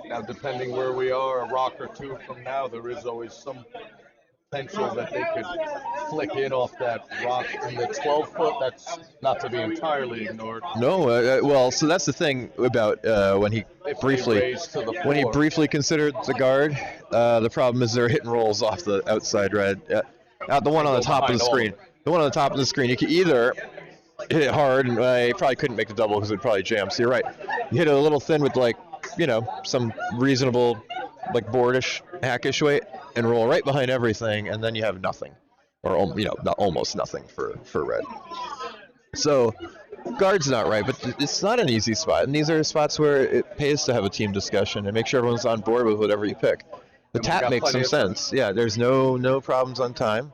Now, depending where we are, a rock or two from now, there is always some potential that they could flick in off that rock in the 12-foot. That's not to be entirely ignored. No, well, so that's the thing about when he briefly considered the guard. The problem is they're hitting rolls off the outside red. The one on the top of the screen. The one on the top of the screen. You can either hit it hard, and I probably couldn't make the double because it would probably jam. So you're right. You hit it a little thin with some reasonable, boardish, hackish weight, and roll right behind everything, and then you have nothing, or not almost nothing for red. So guard's not right, but it's not an easy spot, and these are spots where it pays to have a team discussion and make sure everyone's on board with whatever you pick. The tap makes some sense. Yeah, there's no problems on time.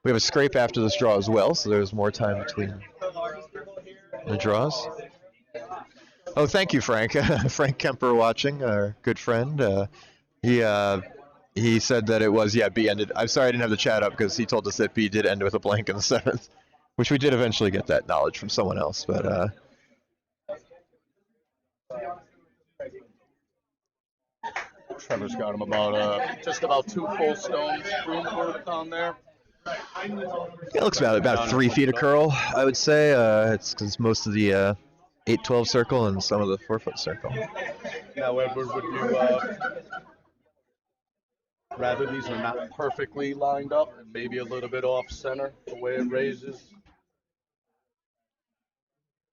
We have a scrape after this draw as well, so there's more time between the draws. Oh, thank you, Frank. Frank Kemper watching, our good friend. He said that it was, B ended. I'm sorry I didn't have the chat up because he told us that B did end with a blank in the 7th, which we did eventually get that knowledge from someone else. But Trevor's got him about just about 2 full stones room work on there. It looks about 3 feet of curl, I would say. It's because most of the 8-12 circle and some of the 4-foot circle. Now, Edward, would you rather these are not perfectly lined up and maybe a little bit off center the way it raises?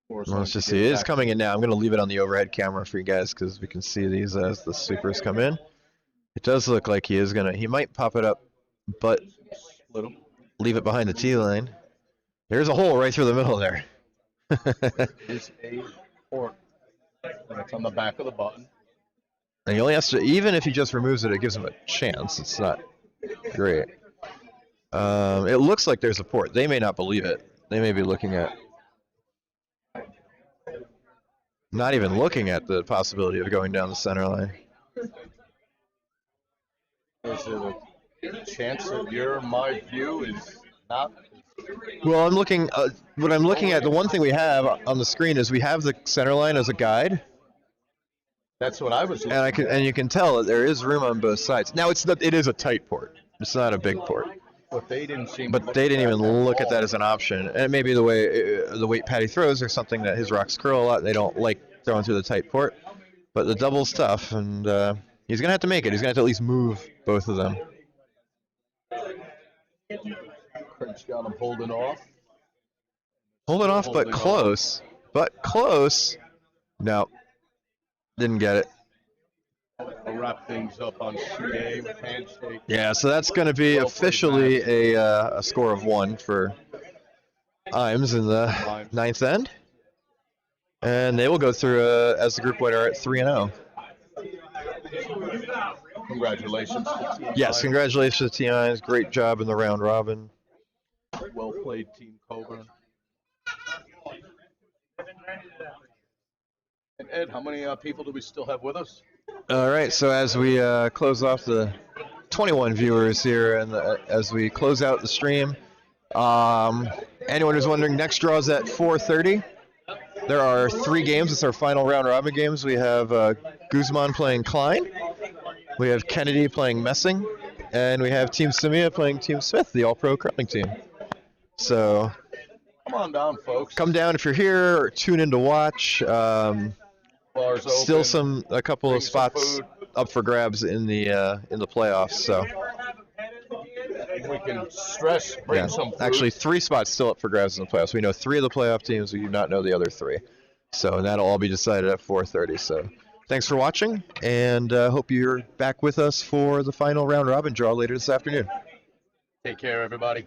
Well, let's just see. It is coming in now. I'm going to leave it on the overhead camera for you guys because we can see these as the supers come in. It does look like he might pop it up, but leave it behind the tee line. There's a hole right through the middle there. It's a fork. It's on the back of the button. And he only has to, even if he just removes it, it gives him a chance. It's not great. It looks like there's a port. They may not believe it. They may be looking at, not even looking at the possibility of going down the center line. Is it a chance that my view is not? Well, I'm looking. What I'm looking at, the one thing we have on the screen is we have the center line as a guide. That's what I was. And you can tell that there is room on both sides. Now it is a tight port. It's not a big port. But they didn't seem. But they didn't even look at that as an option. And maybe the weight Patty throws or something that his rocks curl a lot. They don't like throwing through the tight port. But the double's tough, and he's gonna have to make it. He's gonna have to at least move both of them. Craig's got him holding off. Holding off, but close. But close. No. Didn't get it. I'll wrap things up on shoot A with handshake. Yeah, so that's going to be officially a score of 1 for Imes in the 9th end. And they will go through as the group winner at 3-0. Congratulations to Team Yes, congratulations to Team Imes. Great job in the round robin. Well played, Team Coburn. And Ed, how many people do we still have with us? All right, so as we close off the 21 viewers here, and as we close out the stream, anyone who's wondering, next draw is at 4:30. There are 3 games. It's our final round robin games. We have Guzman playing Klein. We have Kennedy playing Messing. And we have Team Samia playing Team Smith, the all-pro curling team. So Come on down, folks. Come down if you're here, or tune in to watch. Bars Still open. a couple Bring of some spots food. up for grabs in the playoffs. So We can bring some food. actually 3 spots still up for grabs in the playoffs. We know 3 of the playoff teams. We do not know the other 3. So that'll all be decided at 4:30. So thanks for watching, and hope you're back with us for the final round robin draw later this afternoon. Take care, everybody.